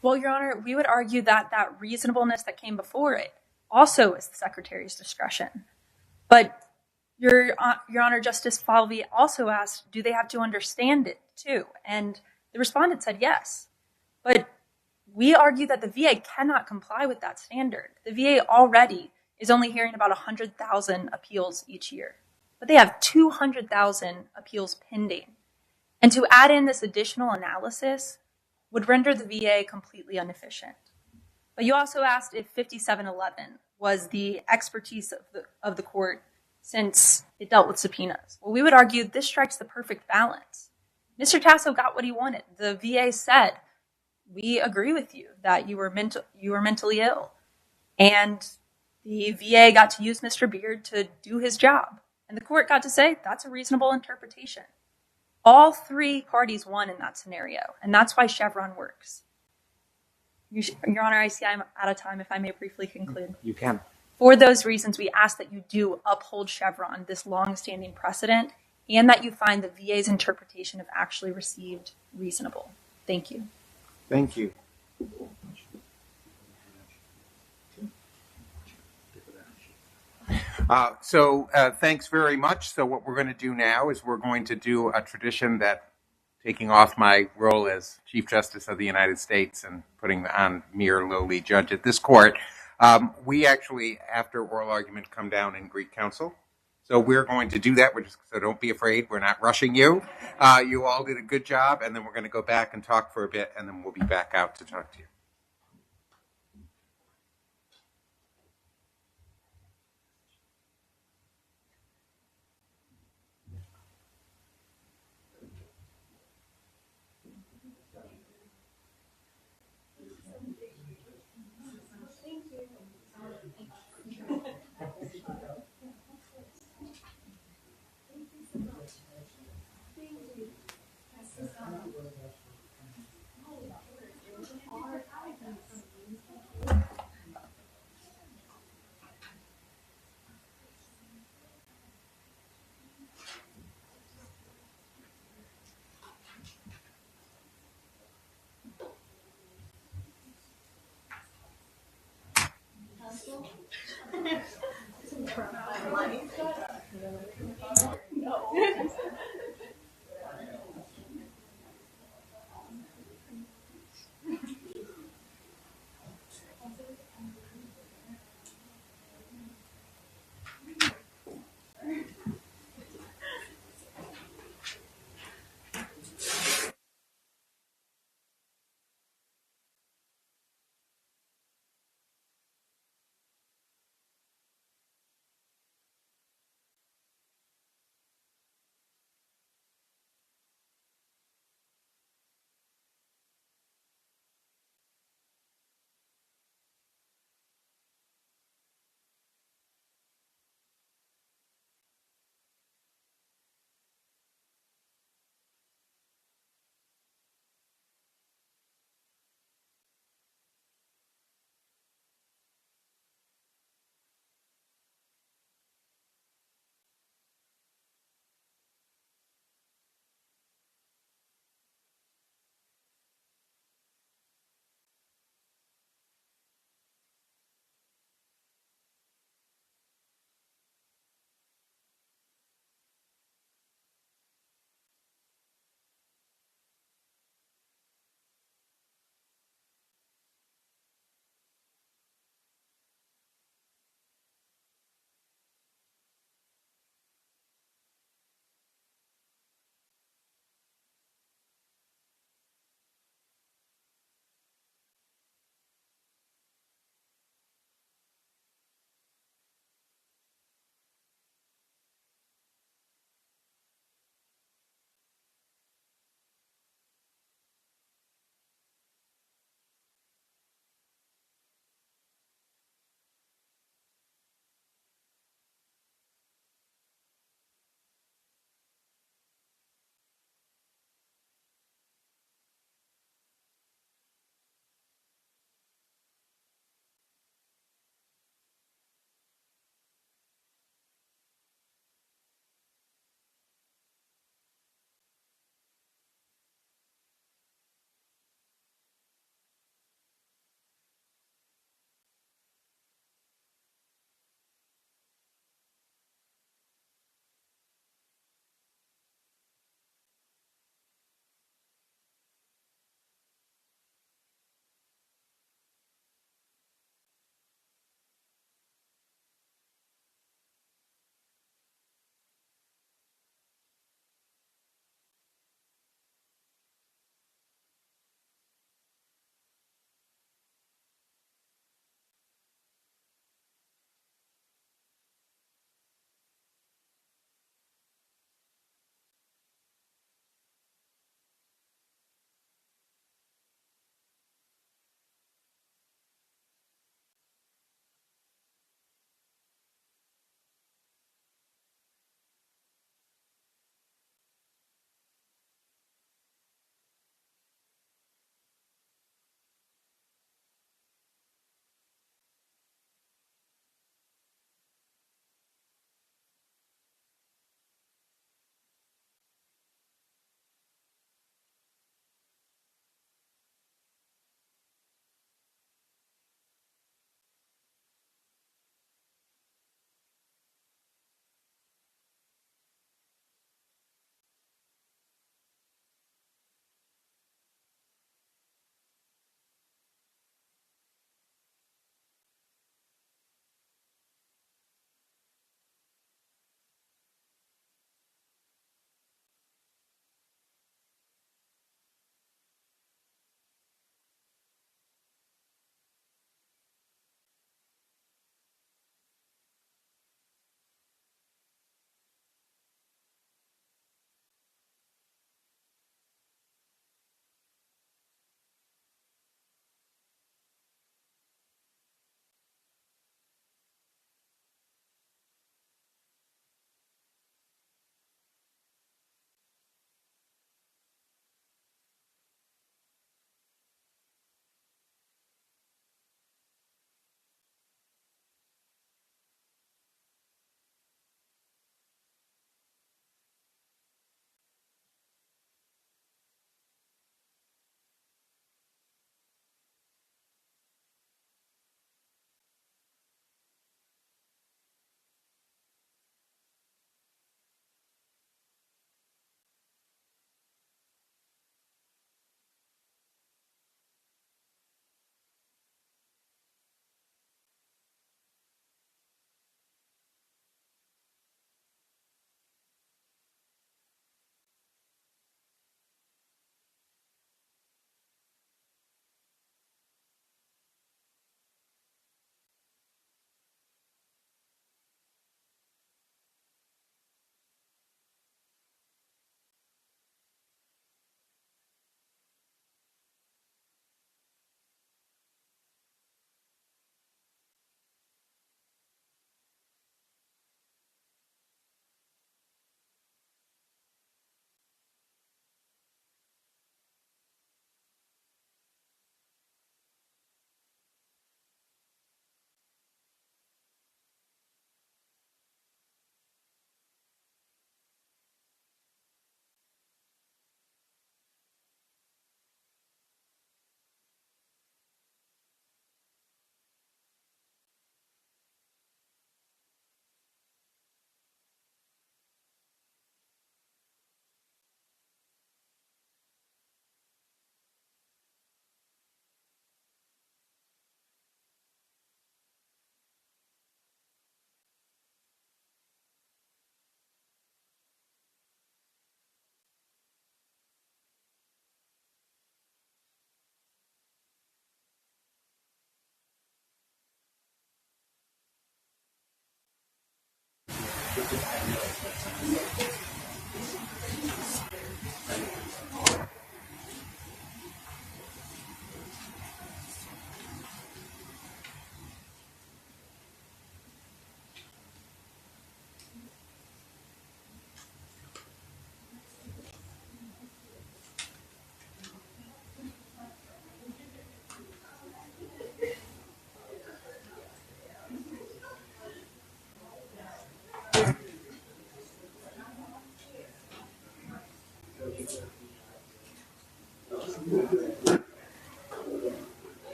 Well, Your Honor, we would argue that that reasonableness that came before it also is the secretary's discretion. But Your Honor, Justice Falvey also asked, do they have to understand it too? And the respondent said yes. But we argue that the VA cannot comply with that standard. The VA already is only hearing about 100,000 appeals each year. But they have 200,000 appeals pending. And to add in this additional analysis would render the VA completely inefficient. But you also asked if 5711 was the expertise of the court since it dealt with subpoenas. Well, we would argue this strikes the perfect balance. Mr. Tasso got what he wanted. The VA said, we agree with you that you were mentally ill. And the VA got to use Mr. Beard to do his job. And the court got to say, that's a reasonable interpretation. All three parties won in that scenario. And that's why Chevron works. Your Honor, I see I'm out of time. If I may briefly conclude. You can. For those reasons, we ask that you do uphold Chevron, this long-standing precedent, and that you find the VA's interpretation of actually received reasonable. Thank you. Thank you. Thanks very much. So what we're going to do now is we're going to do a tradition that, taking off my role as Chief Justice of the United States and putting on mere lowly judge at this court, we actually, after oral argument, come down in Greek Council. So we're going to do that. So don't be afraid. We're not rushing you. You all did a good job, and then we're going to go back and talk for a bit, and then we'll be back out to talk to you.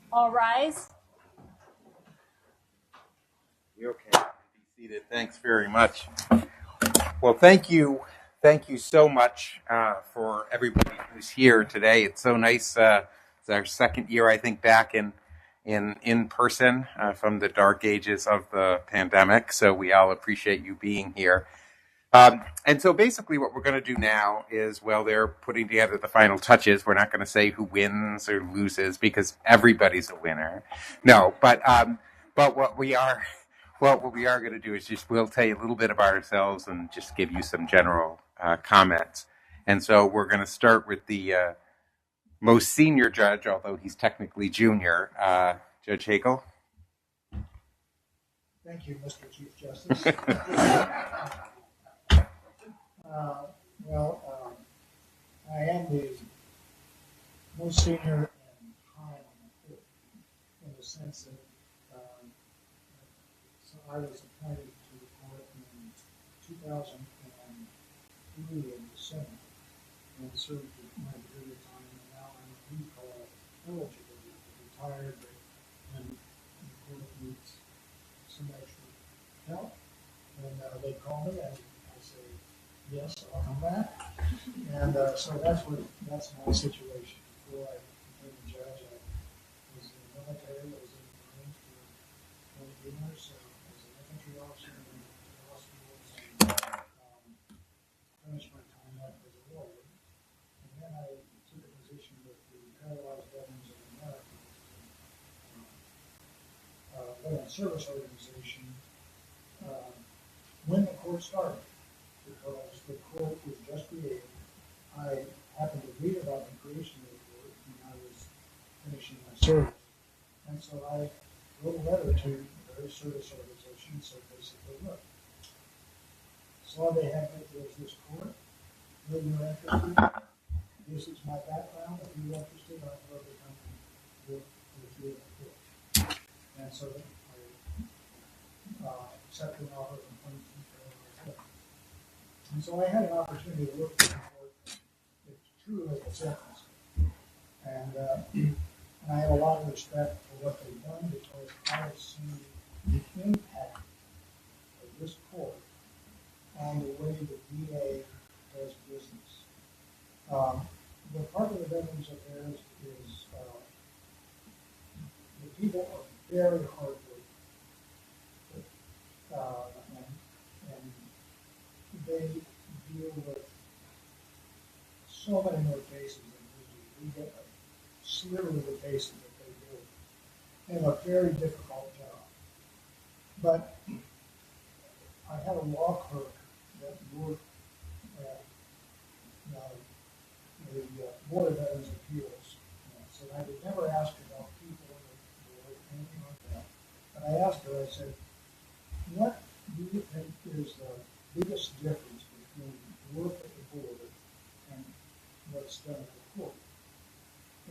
All rise. You okay? Be seated. Thanks very much. Well, thank you so much for everybody who's here today. It's so nice. It's our second year, I think, back in person from the dark ages of the pandemic. So we all appreciate you being here. And so basically what we're going to do now is, well, they're putting together the final touches. We're not going to say who wins or loses because everybody's a winner. No, but what we are going to do is just, we'll tell you a little bit about ourselves and just give you some general comments. And so we're going to start with the most senior judge, although he's technically junior, Judge Hagel. Thank you, Mr. Chief Justice. I am the most senior and high on the court in the sense that so I was appointed to the court in 2003 in December and served my period of time, and now I'm what we call eligible, retired, and the court needs some extra help. And they call me and I say, yes, I'll come back. And so that's my situation. Before I became a judge, I was in the military, I was in the Marines for 20 years, so I was an infantry officer in the law schools, and finished my time up as a lawyer. And then I took a position with the Paralyzed Veterans of America, Veteran Service Organization, when the court started, because the court was just created. I happened to read about the creation of the court when I was finishing my service. And so I wrote a letter to the various service organizations, so basically, look, saw they had there's this court, whether you're interested, this is my background, if you're interested, I'd love to come and work with you in the court. And so I accepted an offer from Plaintiff. And so I had an opportunity to work with the court. It's truly a sentence. And I have a lot of respect for what they've done because I have seen the impact of this court on the way the VA does business. The Department of Veterans Affairs is, the people are very hard working. And they deal with so many more cases than we do. We get a sliver of the cases that they do. They have a very difficult job. But I had a law clerk that worked at the Board of Veterans Appeals. So I would never ask about people or anything like that. But I asked her, I said, what do you think is the biggest difference between work at the board and what's done at the court?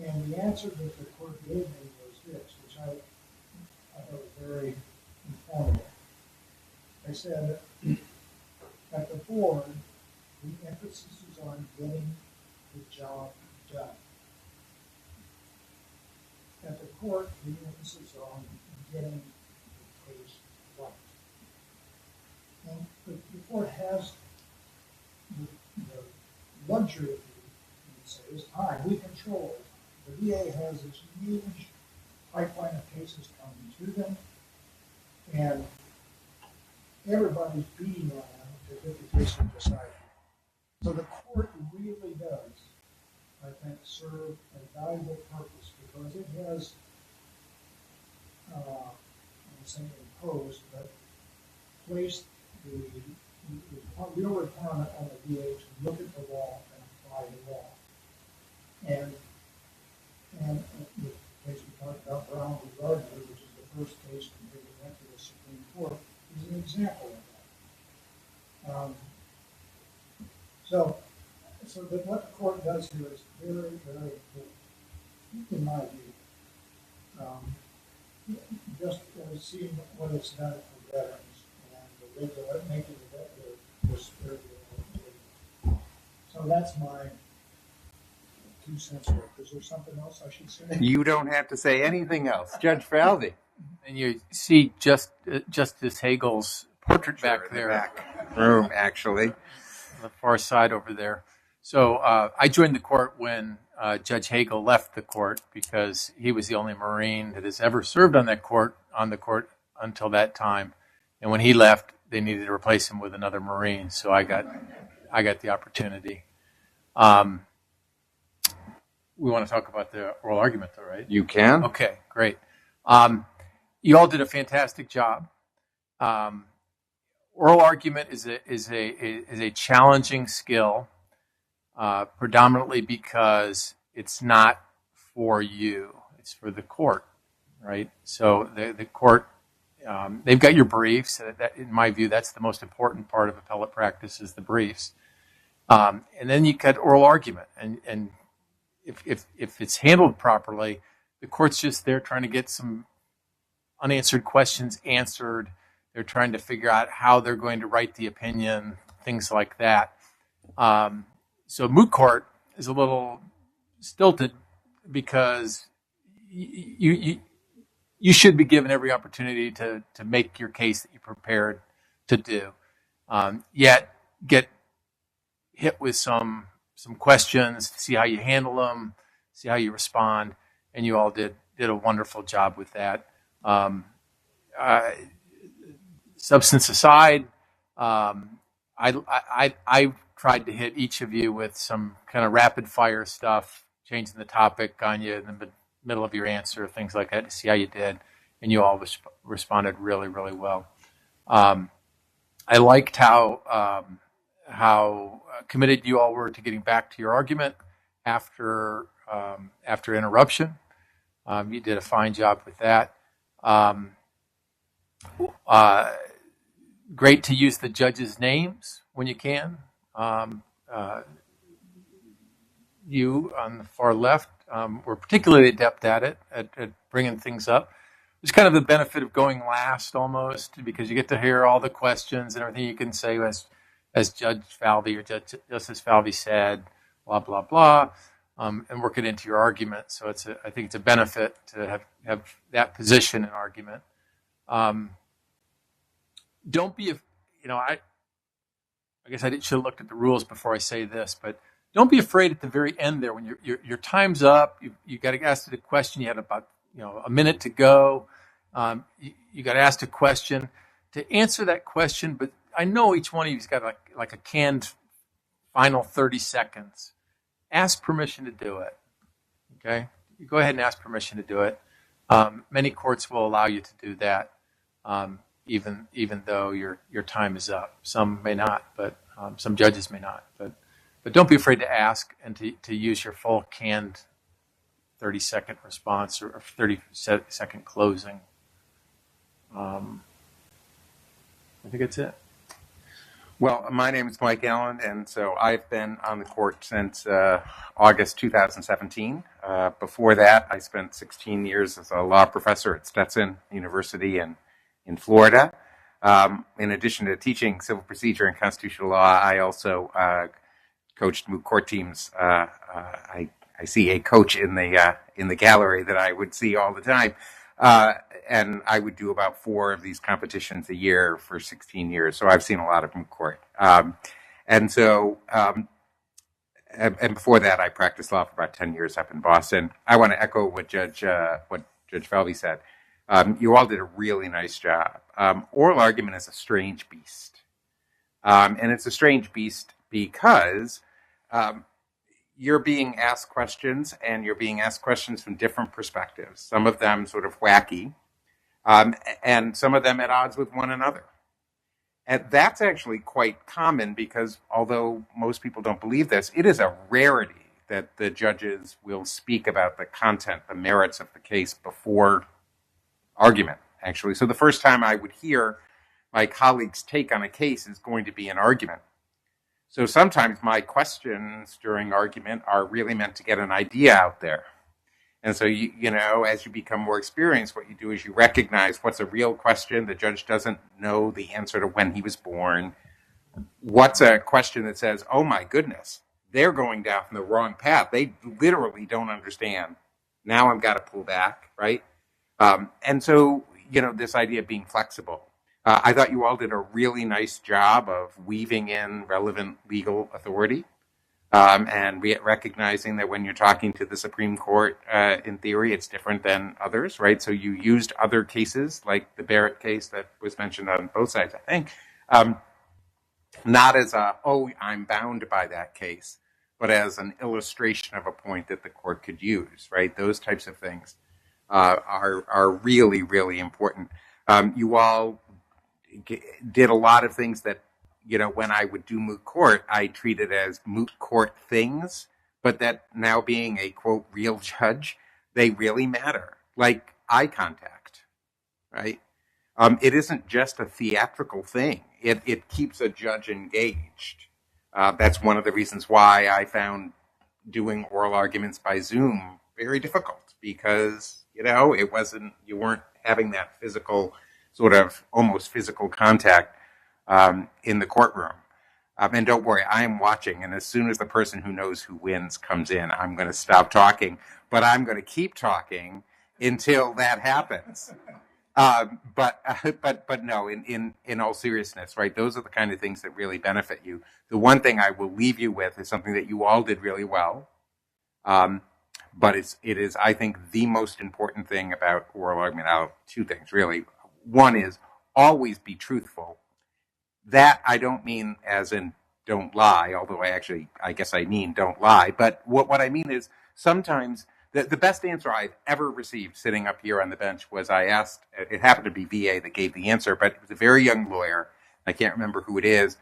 And the answer that the court gave me was this, which I thought was very informative. I said, at the board, the emphasis is on getting the job done. At the court, the emphasis is on getting the case right. And the court has the luxury, you would say, is time. We control it. The VA has this huge pipeline of cases coming to them, and everybody's beating on them to get the case decided. So the court really does, I think, serve a valuable purpose because it has, I won't say imposed, but placed the real requirement on the VA to look at the law and apply the law. And the case we talked about, Brown v. Gardner, which is the first case that went to the Supreme Court, is an example of that. So that what the court does here is very, very important, in my view. Just seeing what it's done for veterans and the way making the spirit of it. So that's my 2 cents worth. Is there something else I should say? You don't have to say anything else. Judge Falvey. And you see Justice Hagel's portrait back there. Back room, actually. On the far side over there. So I joined the court when Judge Hagel left the court because he was the only Marine that has ever served on the court until that time. And when he left, they needed to replace him with another Marine. So I got the opportunity. We want to talk about the oral argument, though, right? You can. Okay, great. You all did a fantastic job. Oral argument is a challenging skill, predominantly because it's not for you; it's for the court, right? So the court, they've got your briefs. That, in my view, that's the most important part of appellate practice is the briefs, and then you got oral argument, and if it's handled properly, the court's just there trying to get some unanswered questions answered. They're trying to figure out how they're going to write the opinion, things like that. So moot court is a little stilted because you should be given every opportunity to make your case that you're prepared to do. Yet get hit with some questions, see how you handle them, see how you respond, and you all did a wonderful job with that. Substance aside, I tried to hit each of you with some kind of rapid fire stuff, changing the topic on you in the middle of your answer, things like that, to see how you did, and you all responded really, really well. I liked how committed you all were to getting back to your argument after interruption. You did a fine job with that. Great to use the judges' names when you can. You on the far left were particularly adept at it, at bringing things up. It's kind of the benefit of going last almost, because you get to hear all the questions and everything you can say as Judge Falvey or Justice Falvey said, blah, blah, blah, and work it into your argument. So I think it's a benefit to have that position in argument. Don't be, I guess I should have looked at the rules before I say this, but don't be afraid at the very end there when your time's up. You got to ask the question. You had about a minute to go. You got asked a question to answer that question, but I know each one of you's got like a canned final 30 seconds. Ask permission to do it. Okay, you go ahead and ask permission to do it. Many courts will allow you to do that, even though your time is up. Some may not, but some judges may not. But don't be afraid to ask and to use your full canned 30-second response or 30-second closing. I think that's it. Well, my name is Mike Allen, and so I've been on the court since August 2017. Before that, I spent 16 years as a law professor at Stetson University in Florida. In addition to teaching civil procedure and constitutional law, I also coached moot court teams. I see a coach in the gallery that I would see all the time. And I would do about 4 of these competitions a year for 16 years. So I've seen a lot of moot court. And before that, I practiced law for about 10 years up in Boston. I want to echo what Judge Falvey said. You all did a really nice job. Oral argument is a strange beast. And it's a strange beast because you're being asked questions, and you're being asked questions from different perspectives, some of them sort of wacky, and some of them at odds with one another. And that's actually quite common because although most people don't believe this, it is a rarity that the judges will speak about the content, the merits of the case before argument, actually. So the first time I would hear my colleague's take on a case is going to be an argument. So sometimes my questions during argument are really meant to get an idea out there. And so, as you become more experienced, what you do is you recognize what's a real question. The judge doesn't know the answer to when he was born. What's a question that says, oh my goodness, they're going down the wrong path. They literally don't understand. Now I've got to pull back, right? And so, this idea of being flexible. I thought you all did a really nice job of weaving in relevant legal authority and recognizing that when you're talking to the Supreme Court, in theory, it's different than others, right? So you used other cases like the Barrett case that was mentioned on both sides, I think, not as I'm bound by that case, but as an illustration of a point that the court could use, right? Those types of things are really, really important. You all did a lot of things that, when I would do moot court, I treated as moot court things, but that now being a, quote, real judge, they really matter, like eye contact, right? It isn't just a theatrical thing. It keeps a judge engaged. That's one of the reasons why I found doing oral arguments by Zoom very difficult, because, you weren't having that physical sort of almost physical contact in the courtroom. And don't worry, I am watching. And as soon as the person who knows who wins comes in, I'm going to stop talking. But I'm going to keep talking until that happens. But no, in all seriousness, right? Those are the kind of things that really benefit you. The one thing I will leave you with is something that you all did really well. But it is, I think, the most important thing about oral argument. 2 things, really. One is always be truthful. That I don't mean as in don't lie, although I guess I mean don't lie. But what I mean is sometimes the best answer I've ever received sitting up here on the bench was I asked, it happened to be VA that gave the answer, but it was a very young lawyer. I can't remember who it is,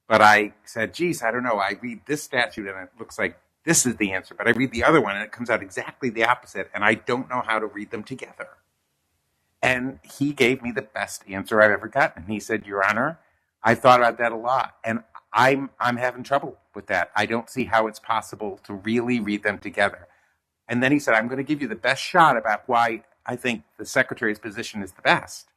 but I said, geez, I don't know. I read this statute and it looks like this is the answer, but I read the other one and it comes out exactly the opposite, and I don't know how to read them together. And he gave me the best answer I've ever gotten. He said, Your Honor, I thought about that a lot, and I'm having trouble with that. I don't see how it's possible to really read them together. And then he said, I'm going to give you the best shot about why I think the Secretary's position is the best.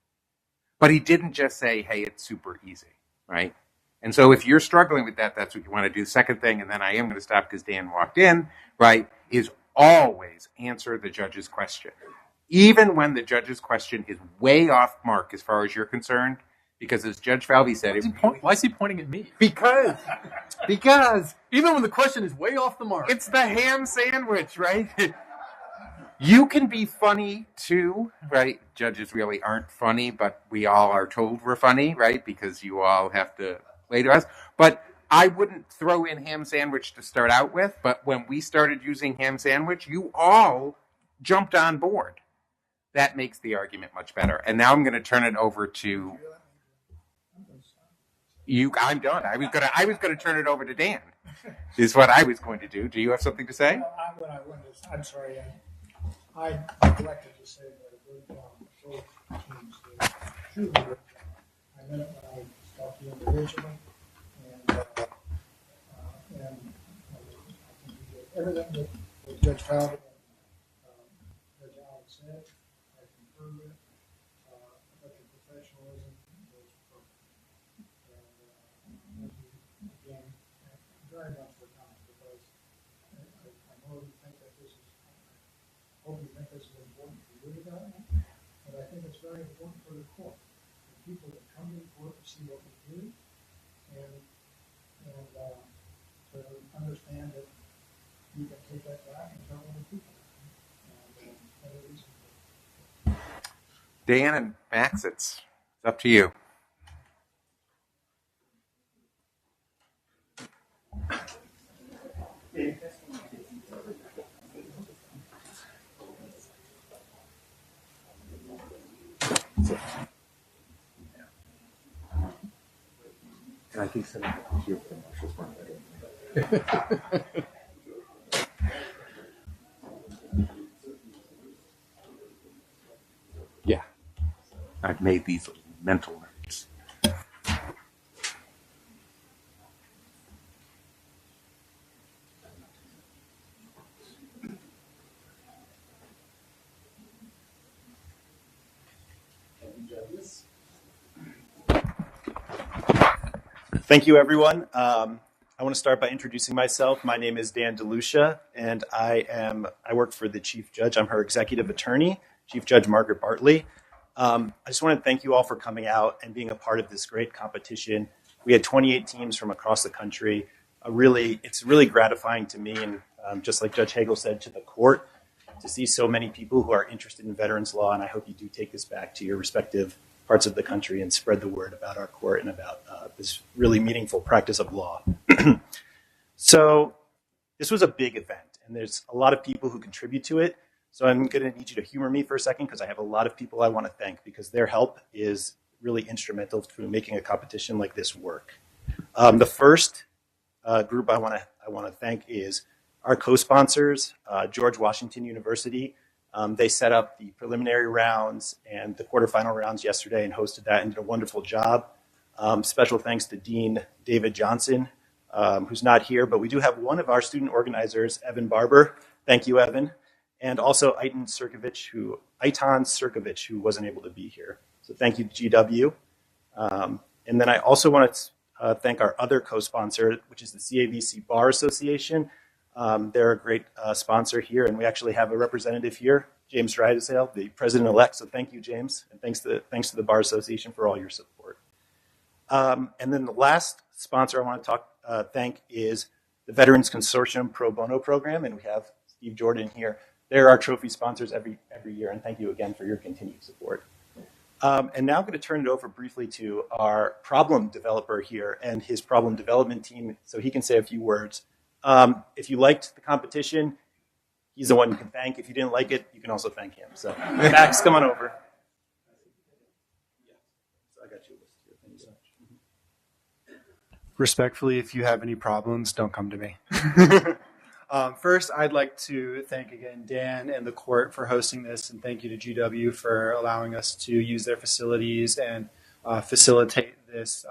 But he didn't just say, hey, it's super easy, right? And so if you're struggling with that, that's what you want to do. The second thing, and then I am going to stop because Dan walked in, right, is always answer the judge's question. Even when the judge's question is way off mark as far as you're concerned, Because as Judge Falvey said, Why is he pointing at me? because Even when the question is way off the mark. it's the ham sandwich, right? You can be funny too, right? Judges really aren't funny, but we all are told we're funny, right? Because you all have to play to us. But I wouldn't throw in ham sandwich to start out with, but when we started using ham sandwich, you all jumped on board. That makes the argument much better. And now I'm going to turn it over to you. I'm done. I was going to turn it over to Dan. Is what I was going to do. Do you have something to say? I'm sorry. I neglected to say that both teams did truly good job. I meant it when I talked to you individually, and I think we did everything that Judge Falvey and Judge Allen said. I concur with. But your professionalism was perfect. And again, very much for time because I know you think that this is. Hope you think this is important for you to know, but I think it's very important for the court. For people that come to the court to see what we do, and to understand that you can take that back and tell other people. And it is important. Dan and Max, it's up to you. I think some of your commercials weren't better. Yeah, I've made these mental notes. Thank you, everyone. I want to start by introducing myself. My name is Dan DeLucia, and I work for the Chief Judge. I'm her executive attorney, Chief Judge Margaret Bartley. I just want to thank you all for coming out and being a part of this great competition. We had 28 teams from across the country. It's really gratifying to me, and just like Judge Hagel said, to the court, to see so many people who are interested in veterans law. And I hope you do take this back to your respective parts of the country and spread the word about our court and about this really meaningful practice of law. So this was a big event, and there's a lot of people who contribute to it. So I'm going to need you to humor me for a second because I have a lot of people I want to thank because their help is really instrumental to making a competition like this work. The first group I want to thank is our co-sponsors, George Washington University. They set up the preliminary rounds and the quarterfinal rounds yesterday and hosted that and did a wonderful job. Special thanks to Dean David Johnson, who's not here, but we do have one of our student organizers, Evan Barber. Thank you, Evan. And also Eitan Sirkovich, who wasn't able to be here. So thank you to GW. And then I also want to thank our other co-sponsor, which is the CAVC Bar Association. They're a great sponsor here, and we actually have a representative here, James Drysdale, the president-elect. So thank you, James, and thanks to the Bar Association for all your support. And then the last sponsor I want to thank is the Veterans Consortium Pro Bono Program, and we have Steve Jordan here. They're our trophy sponsors every year, and thank you again for your continued support. And now I'm going to turn it over briefly to our problem developer here and his problem development team, so he can say a few words. If you liked the competition, he's the one you can thank. If you didn't like it, you can also thank him. So Max, come on over. So I got you a list here. Thank you so much. Respectfully, if you have any problems, don't come to me. First, I'd like to thank again Dan and the court for hosting this, and thank you to GW for allowing us to use their facilities and facilitate this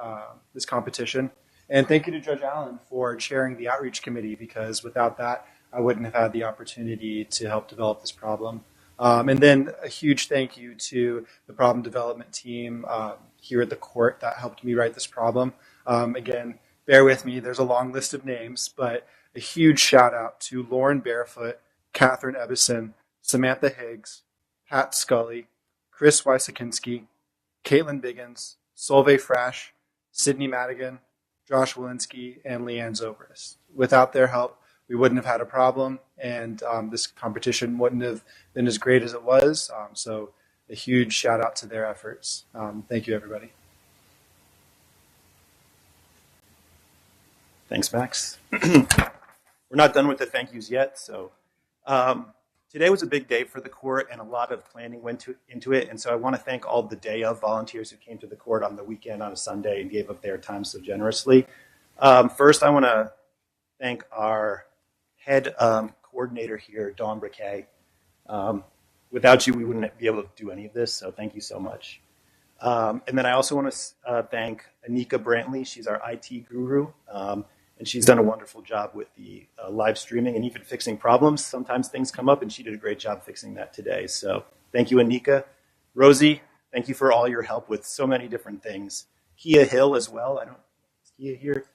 competition. And thank you to Judge Allen for chairing the outreach committee, because without that, I wouldn't have had the opportunity to help develop this problem. And then a huge thank you to the problem development team here at the court that helped me write this problem. Again, bear with me, there's a long list of names, but a huge shout out to Lauren Barefoot, Catherine Ebbison, Samantha Higgs, Pat Scully, Chris Wysakinski, Caitlin Biggins, Solveig Frash, Sydney Madigan, Josh Walensky, and Leanne Zobrist. Without their help, we wouldn't have had a problem, and this competition wouldn't have been as great as it was. So a huge shout out to their efforts. Thank you, everybody. Thanks, Max. We're not done with the thank yous yet. So today was a big day for the court, and a lot of planning went into it. And so I want to thank all the day of volunteers who came to the court on the weekend on a Sunday and gave up their time so generously. First, I want to thank our head coordinator here, Dawn Briquet. Without you, we wouldn't be able to do any of this, so thank you so much. And then I also want to thank Anika Brantley. She's our IT guru, and she's done a wonderful job with the live streaming and even fixing problems. Sometimes things come up, and she did a great job fixing that today. So thank you, Anika. Rosie, thank you for all your help with so many different things. Kia Hill as well. Is Kia here?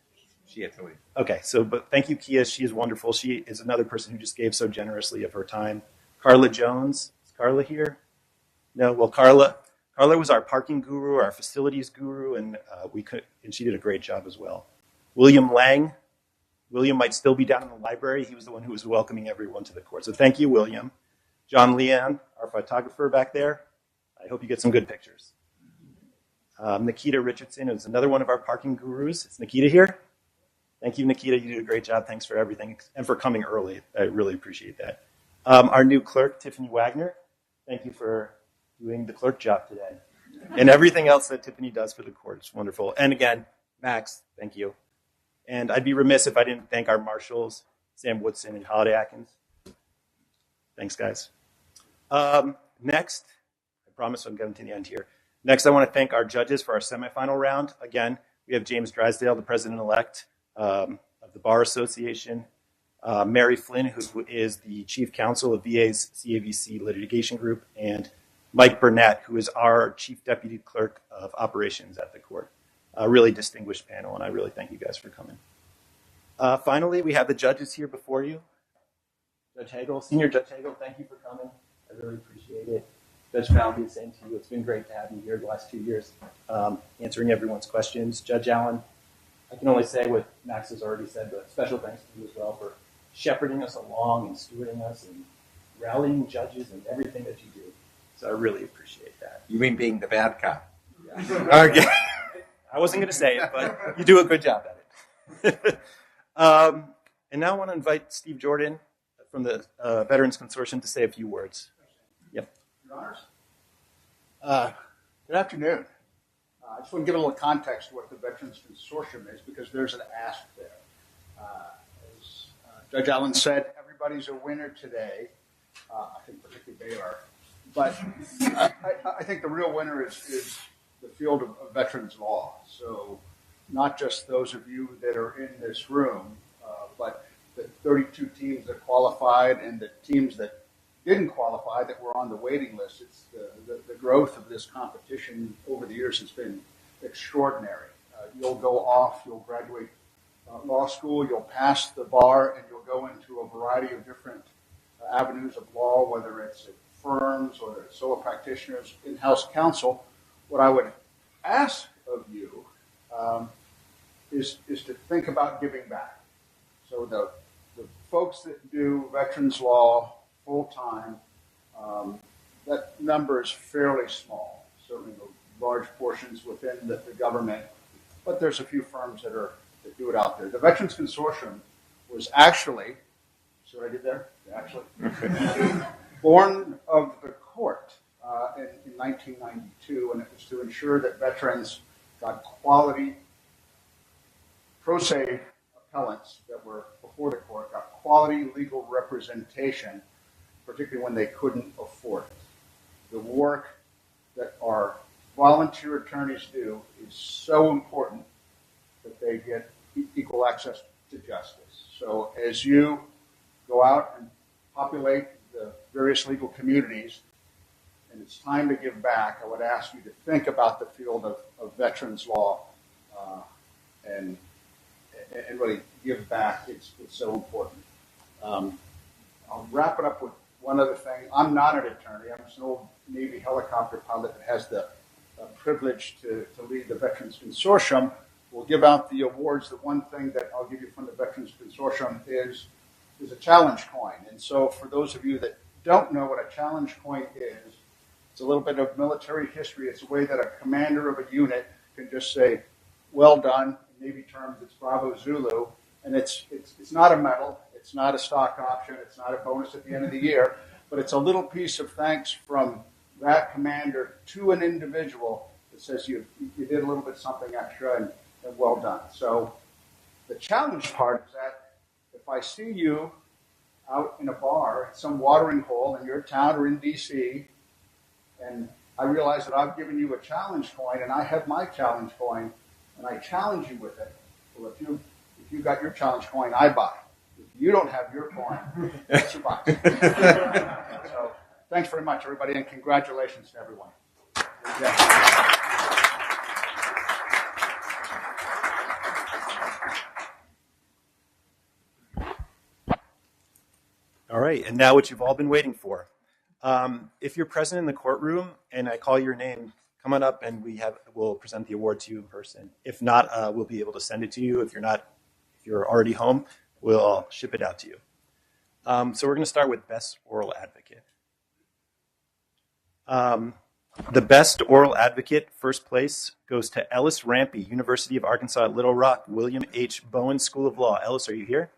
She had to leave. Okay, but thank you, Kia. She is wonderful. She is another person who just gave so generously of her time. Carla Jones. Is Carla here? No? Well, Carla was our parking guru, our facilities guru, and she did a great job as well. William Lang. William might still be down in the library. He was the one who was welcoming everyone to the court. So thank you, William. John Leon, our photographer back there. I hope you get some good pictures. Nikita Richardson is another one of our parking gurus. Is Nikita here? Thank you, Nikita. You did a great job. Thanks for everything and for coming early. I really appreciate that. Our new clerk, Tiffany Wagner. Thank you for doing the clerk job today. And everything else that Tiffany does for the court is wonderful. And again, Max, thank you. And I'd be remiss if I didn't thank our marshals, Sam Woodson and Holiday Atkins. Thanks, guys. Next, I promise I'm getting to the end here. Next, I want to thank our judges for our semifinal round. Again, we have James Drysdale, the president-elect of the Bar Association, Mary Flynn, who is the chief counsel of VA's CAVC litigation group, and Mike Burnett, who is our chief deputy clerk of operations at the court. A really distinguished panel, and I really thank you guys for coming. Finally, we have the judges here before you. Judge Hagel, Senior Judge Hagel, thank you for coming. I really appreciate it. Judge Falvey, the same to you. It's been great to have you here the last 2 years, answering everyone's questions. Judge Allen, I can only say what Max has already said, but special thanks to you as well for shepherding us along and stewarding us and rallying judges and everything that you do. So I really appreciate that. You mean being the bad cop? Yeah. Okay. I wasn't going to say it, but you do a good job at it. And now I want to invite Steve Jordan from the Veterans Consortium to say a few words. Yep. Your Honors. Good afternoon. I just want to give a little context to what the Veterans Consortium is, because there's an ask there. As Judge Allen said, everybody's a winner today. I think particularly they are. But I think the real winner is the field of veterans law. So not just those of you that are in this room, but the 32 teams that qualified and the teams that didn't qualify that were on the waiting list. It's the growth of this competition over the years has been extraordinary. You'll go off, you'll graduate law school, you'll pass the bar, and you'll go into a variety of different avenues of law, whether it's at firms or solo practitioners, in-house counsel. What I would ask of you is to think about giving back. So the folks that do veterans law full-time, that number is fairly small. Certainly the large portions within the government, but there's a few firms that do it out there. The Veterans Consortium was actually, see what I did there? Actually, born of the court in 1992, and it was to ensure that veterans got quality pro se appellants that were before the court, got quality legal representation, particularly when they couldn't afford it. The work that our volunteer attorneys do is so important that they get equal access to justice. So as you go out and populate the various legal communities, and it's time to give back, I would ask you to think about the field of veterans law and really give back. It's so important. I'll wrap it up with one other thing. I'm not an attorney. I'm just an old Navy helicopter pilot that has the privileged to lead the Veterans Consortium, will give out the awards. The one thing that I'll give you from the Veterans Consortium is a challenge coin. And so for those of you that don't know what a challenge coin is, it's a little bit of military history. It's a way that a commander of a unit can just say, well done. In Navy terms, it's Bravo Zulu. And it's not a medal. It's not a stock option. It's not a bonus at the end of the year. But it's a little piece of thanks from that commander to an individual that says you did a little bit something extra and well done. So the challenge part is that if I see you out in a bar at some watering hole in your town or in D.C., and I realize that I've given you a challenge coin and I have my challenge coin and I challenge you with it, well, if you got your challenge coin, I buy. If you don't have your coin, it's your box. So thanks very much, everybody, and congratulations to everyone. Yeah. All right, and now what you've all been waiting for. If you're present in the courtroom and I call your name, come on up and we'll present the award to you in person. If not, we'll be able to send it to you. If you're already home, we'll ship it out to you. So we're going to start with Best Oral Advocate. The Best Oral Advocate, first place, goes to Ellis Rampy, University of Arkansas at Little Rock, William H. Bowen School of Law. Ellis, are you here?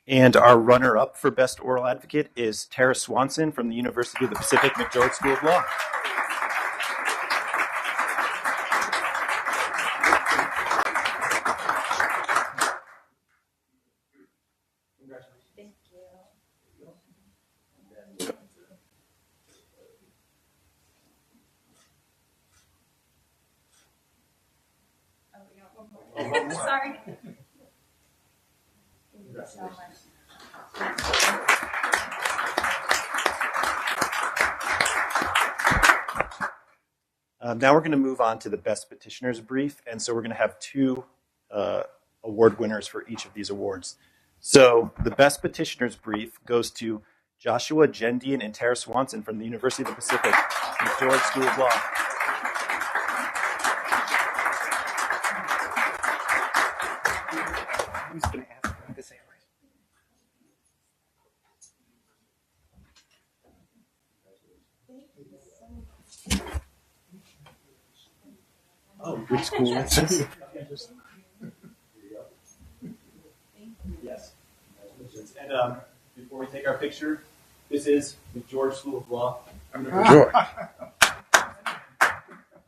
And our runner-up for Best Oral Advocate is Tara Swanson from the University of the Pacific McGeorge School of Law. Sorry. Now we're going to move on to the Best Petitioner's Brief, and so we're going to have two award winners for each of these awards. So the Best Petitioner's Brief goes to Joshua Gendian and Tara Swanson from the University of the Pacific McGeorge School of Law. Who's going to ask me to say right? Oh, which school is this? Yes. And before we take our picture, this is the George School of Law. George.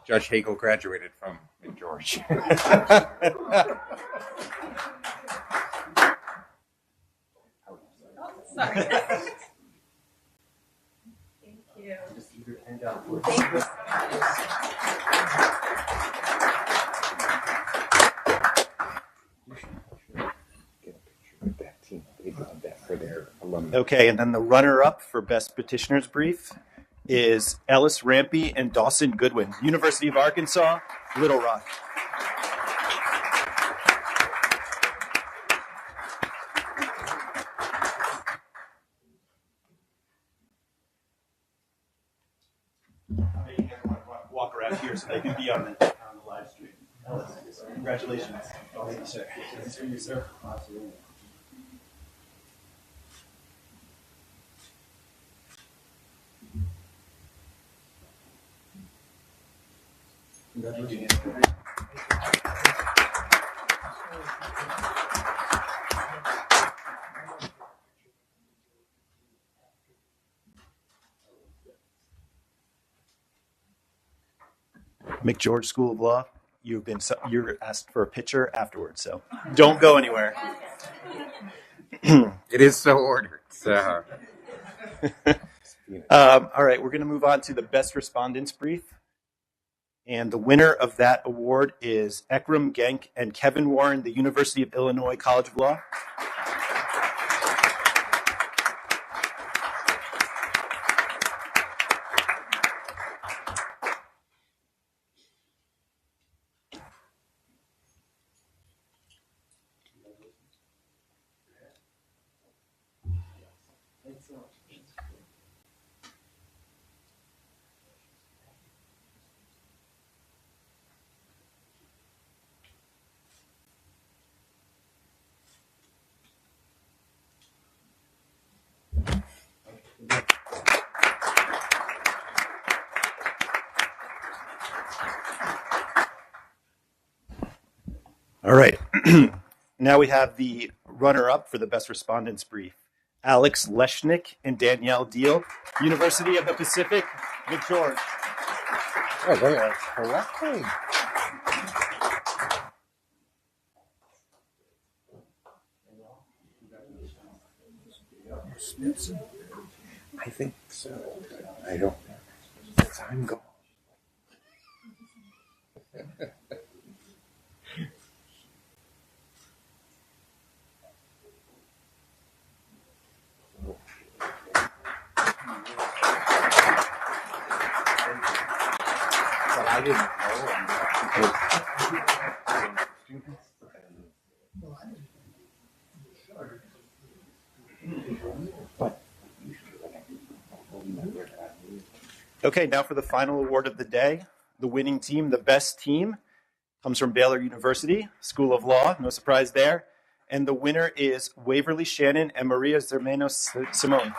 Judge Hagel graduated from George. Sorry. Thank you. Just either hand out. Thank you. Okay, and then the runner-up for Best Petitioner's Brief is Ellis Rampy and Dawson Goodwin, University of Arkansas, Little Rock. Walk around here so they can be on the live stream. Ellis, congratulations. Thank you, sir. Nice to meet you, sir. Absolutely. Congratulations. McGeorge School of Law, you're asked for a picture afterwards, so don't go anywhere. It is so ordered. So. All right, we're going to move on to the Best Respondents Brief. And the winner of that award is Ekram Genk and Kevin Warren, the University of Illinois College of Law. All right. Now we have the runner-up for the Best Respondents Brief. Alex Leshnick and Danielle Deal, University of the Pacific, McGeorge. Oh, they are correctly. I think so. I don't know. Time gone. I didn't know. Okay, now for the final award of the day. The winning team, the best team, comes from Baylor University School of Law. No surprise there. And the winner is Waverly Shannon and Maria Zermano Simone.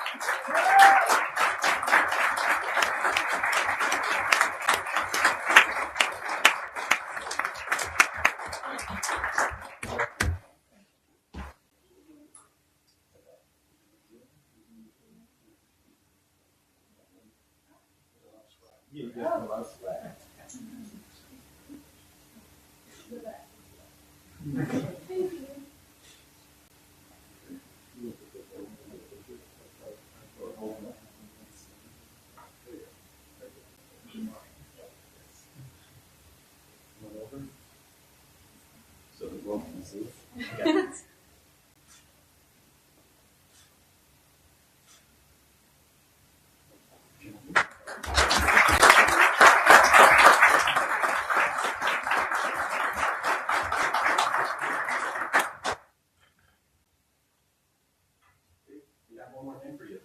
One more thing for you.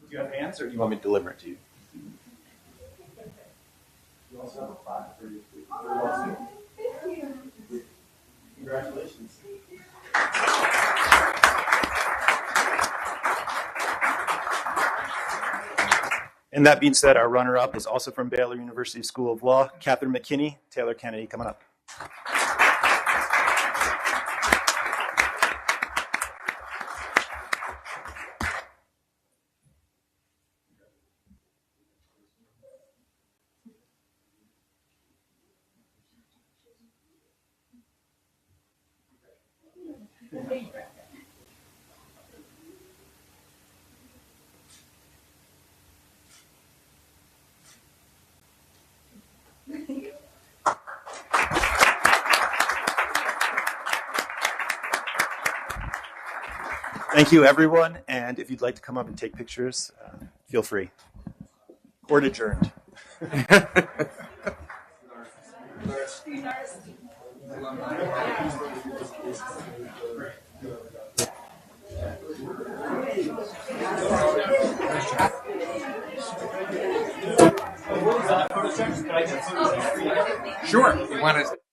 Do you have hands, or do you want me to deliver it to you? You also have a plaque for your lawsuit. Thank you. Congratulations. And that being said, our runner-up is also from Baylor University School of Law, Catherine McKinney. Taylor Kennedy, coming up. Thank you, everyone. And if you'd like to come up and take pictures, feel free. Court adjourned. Sure. You want to?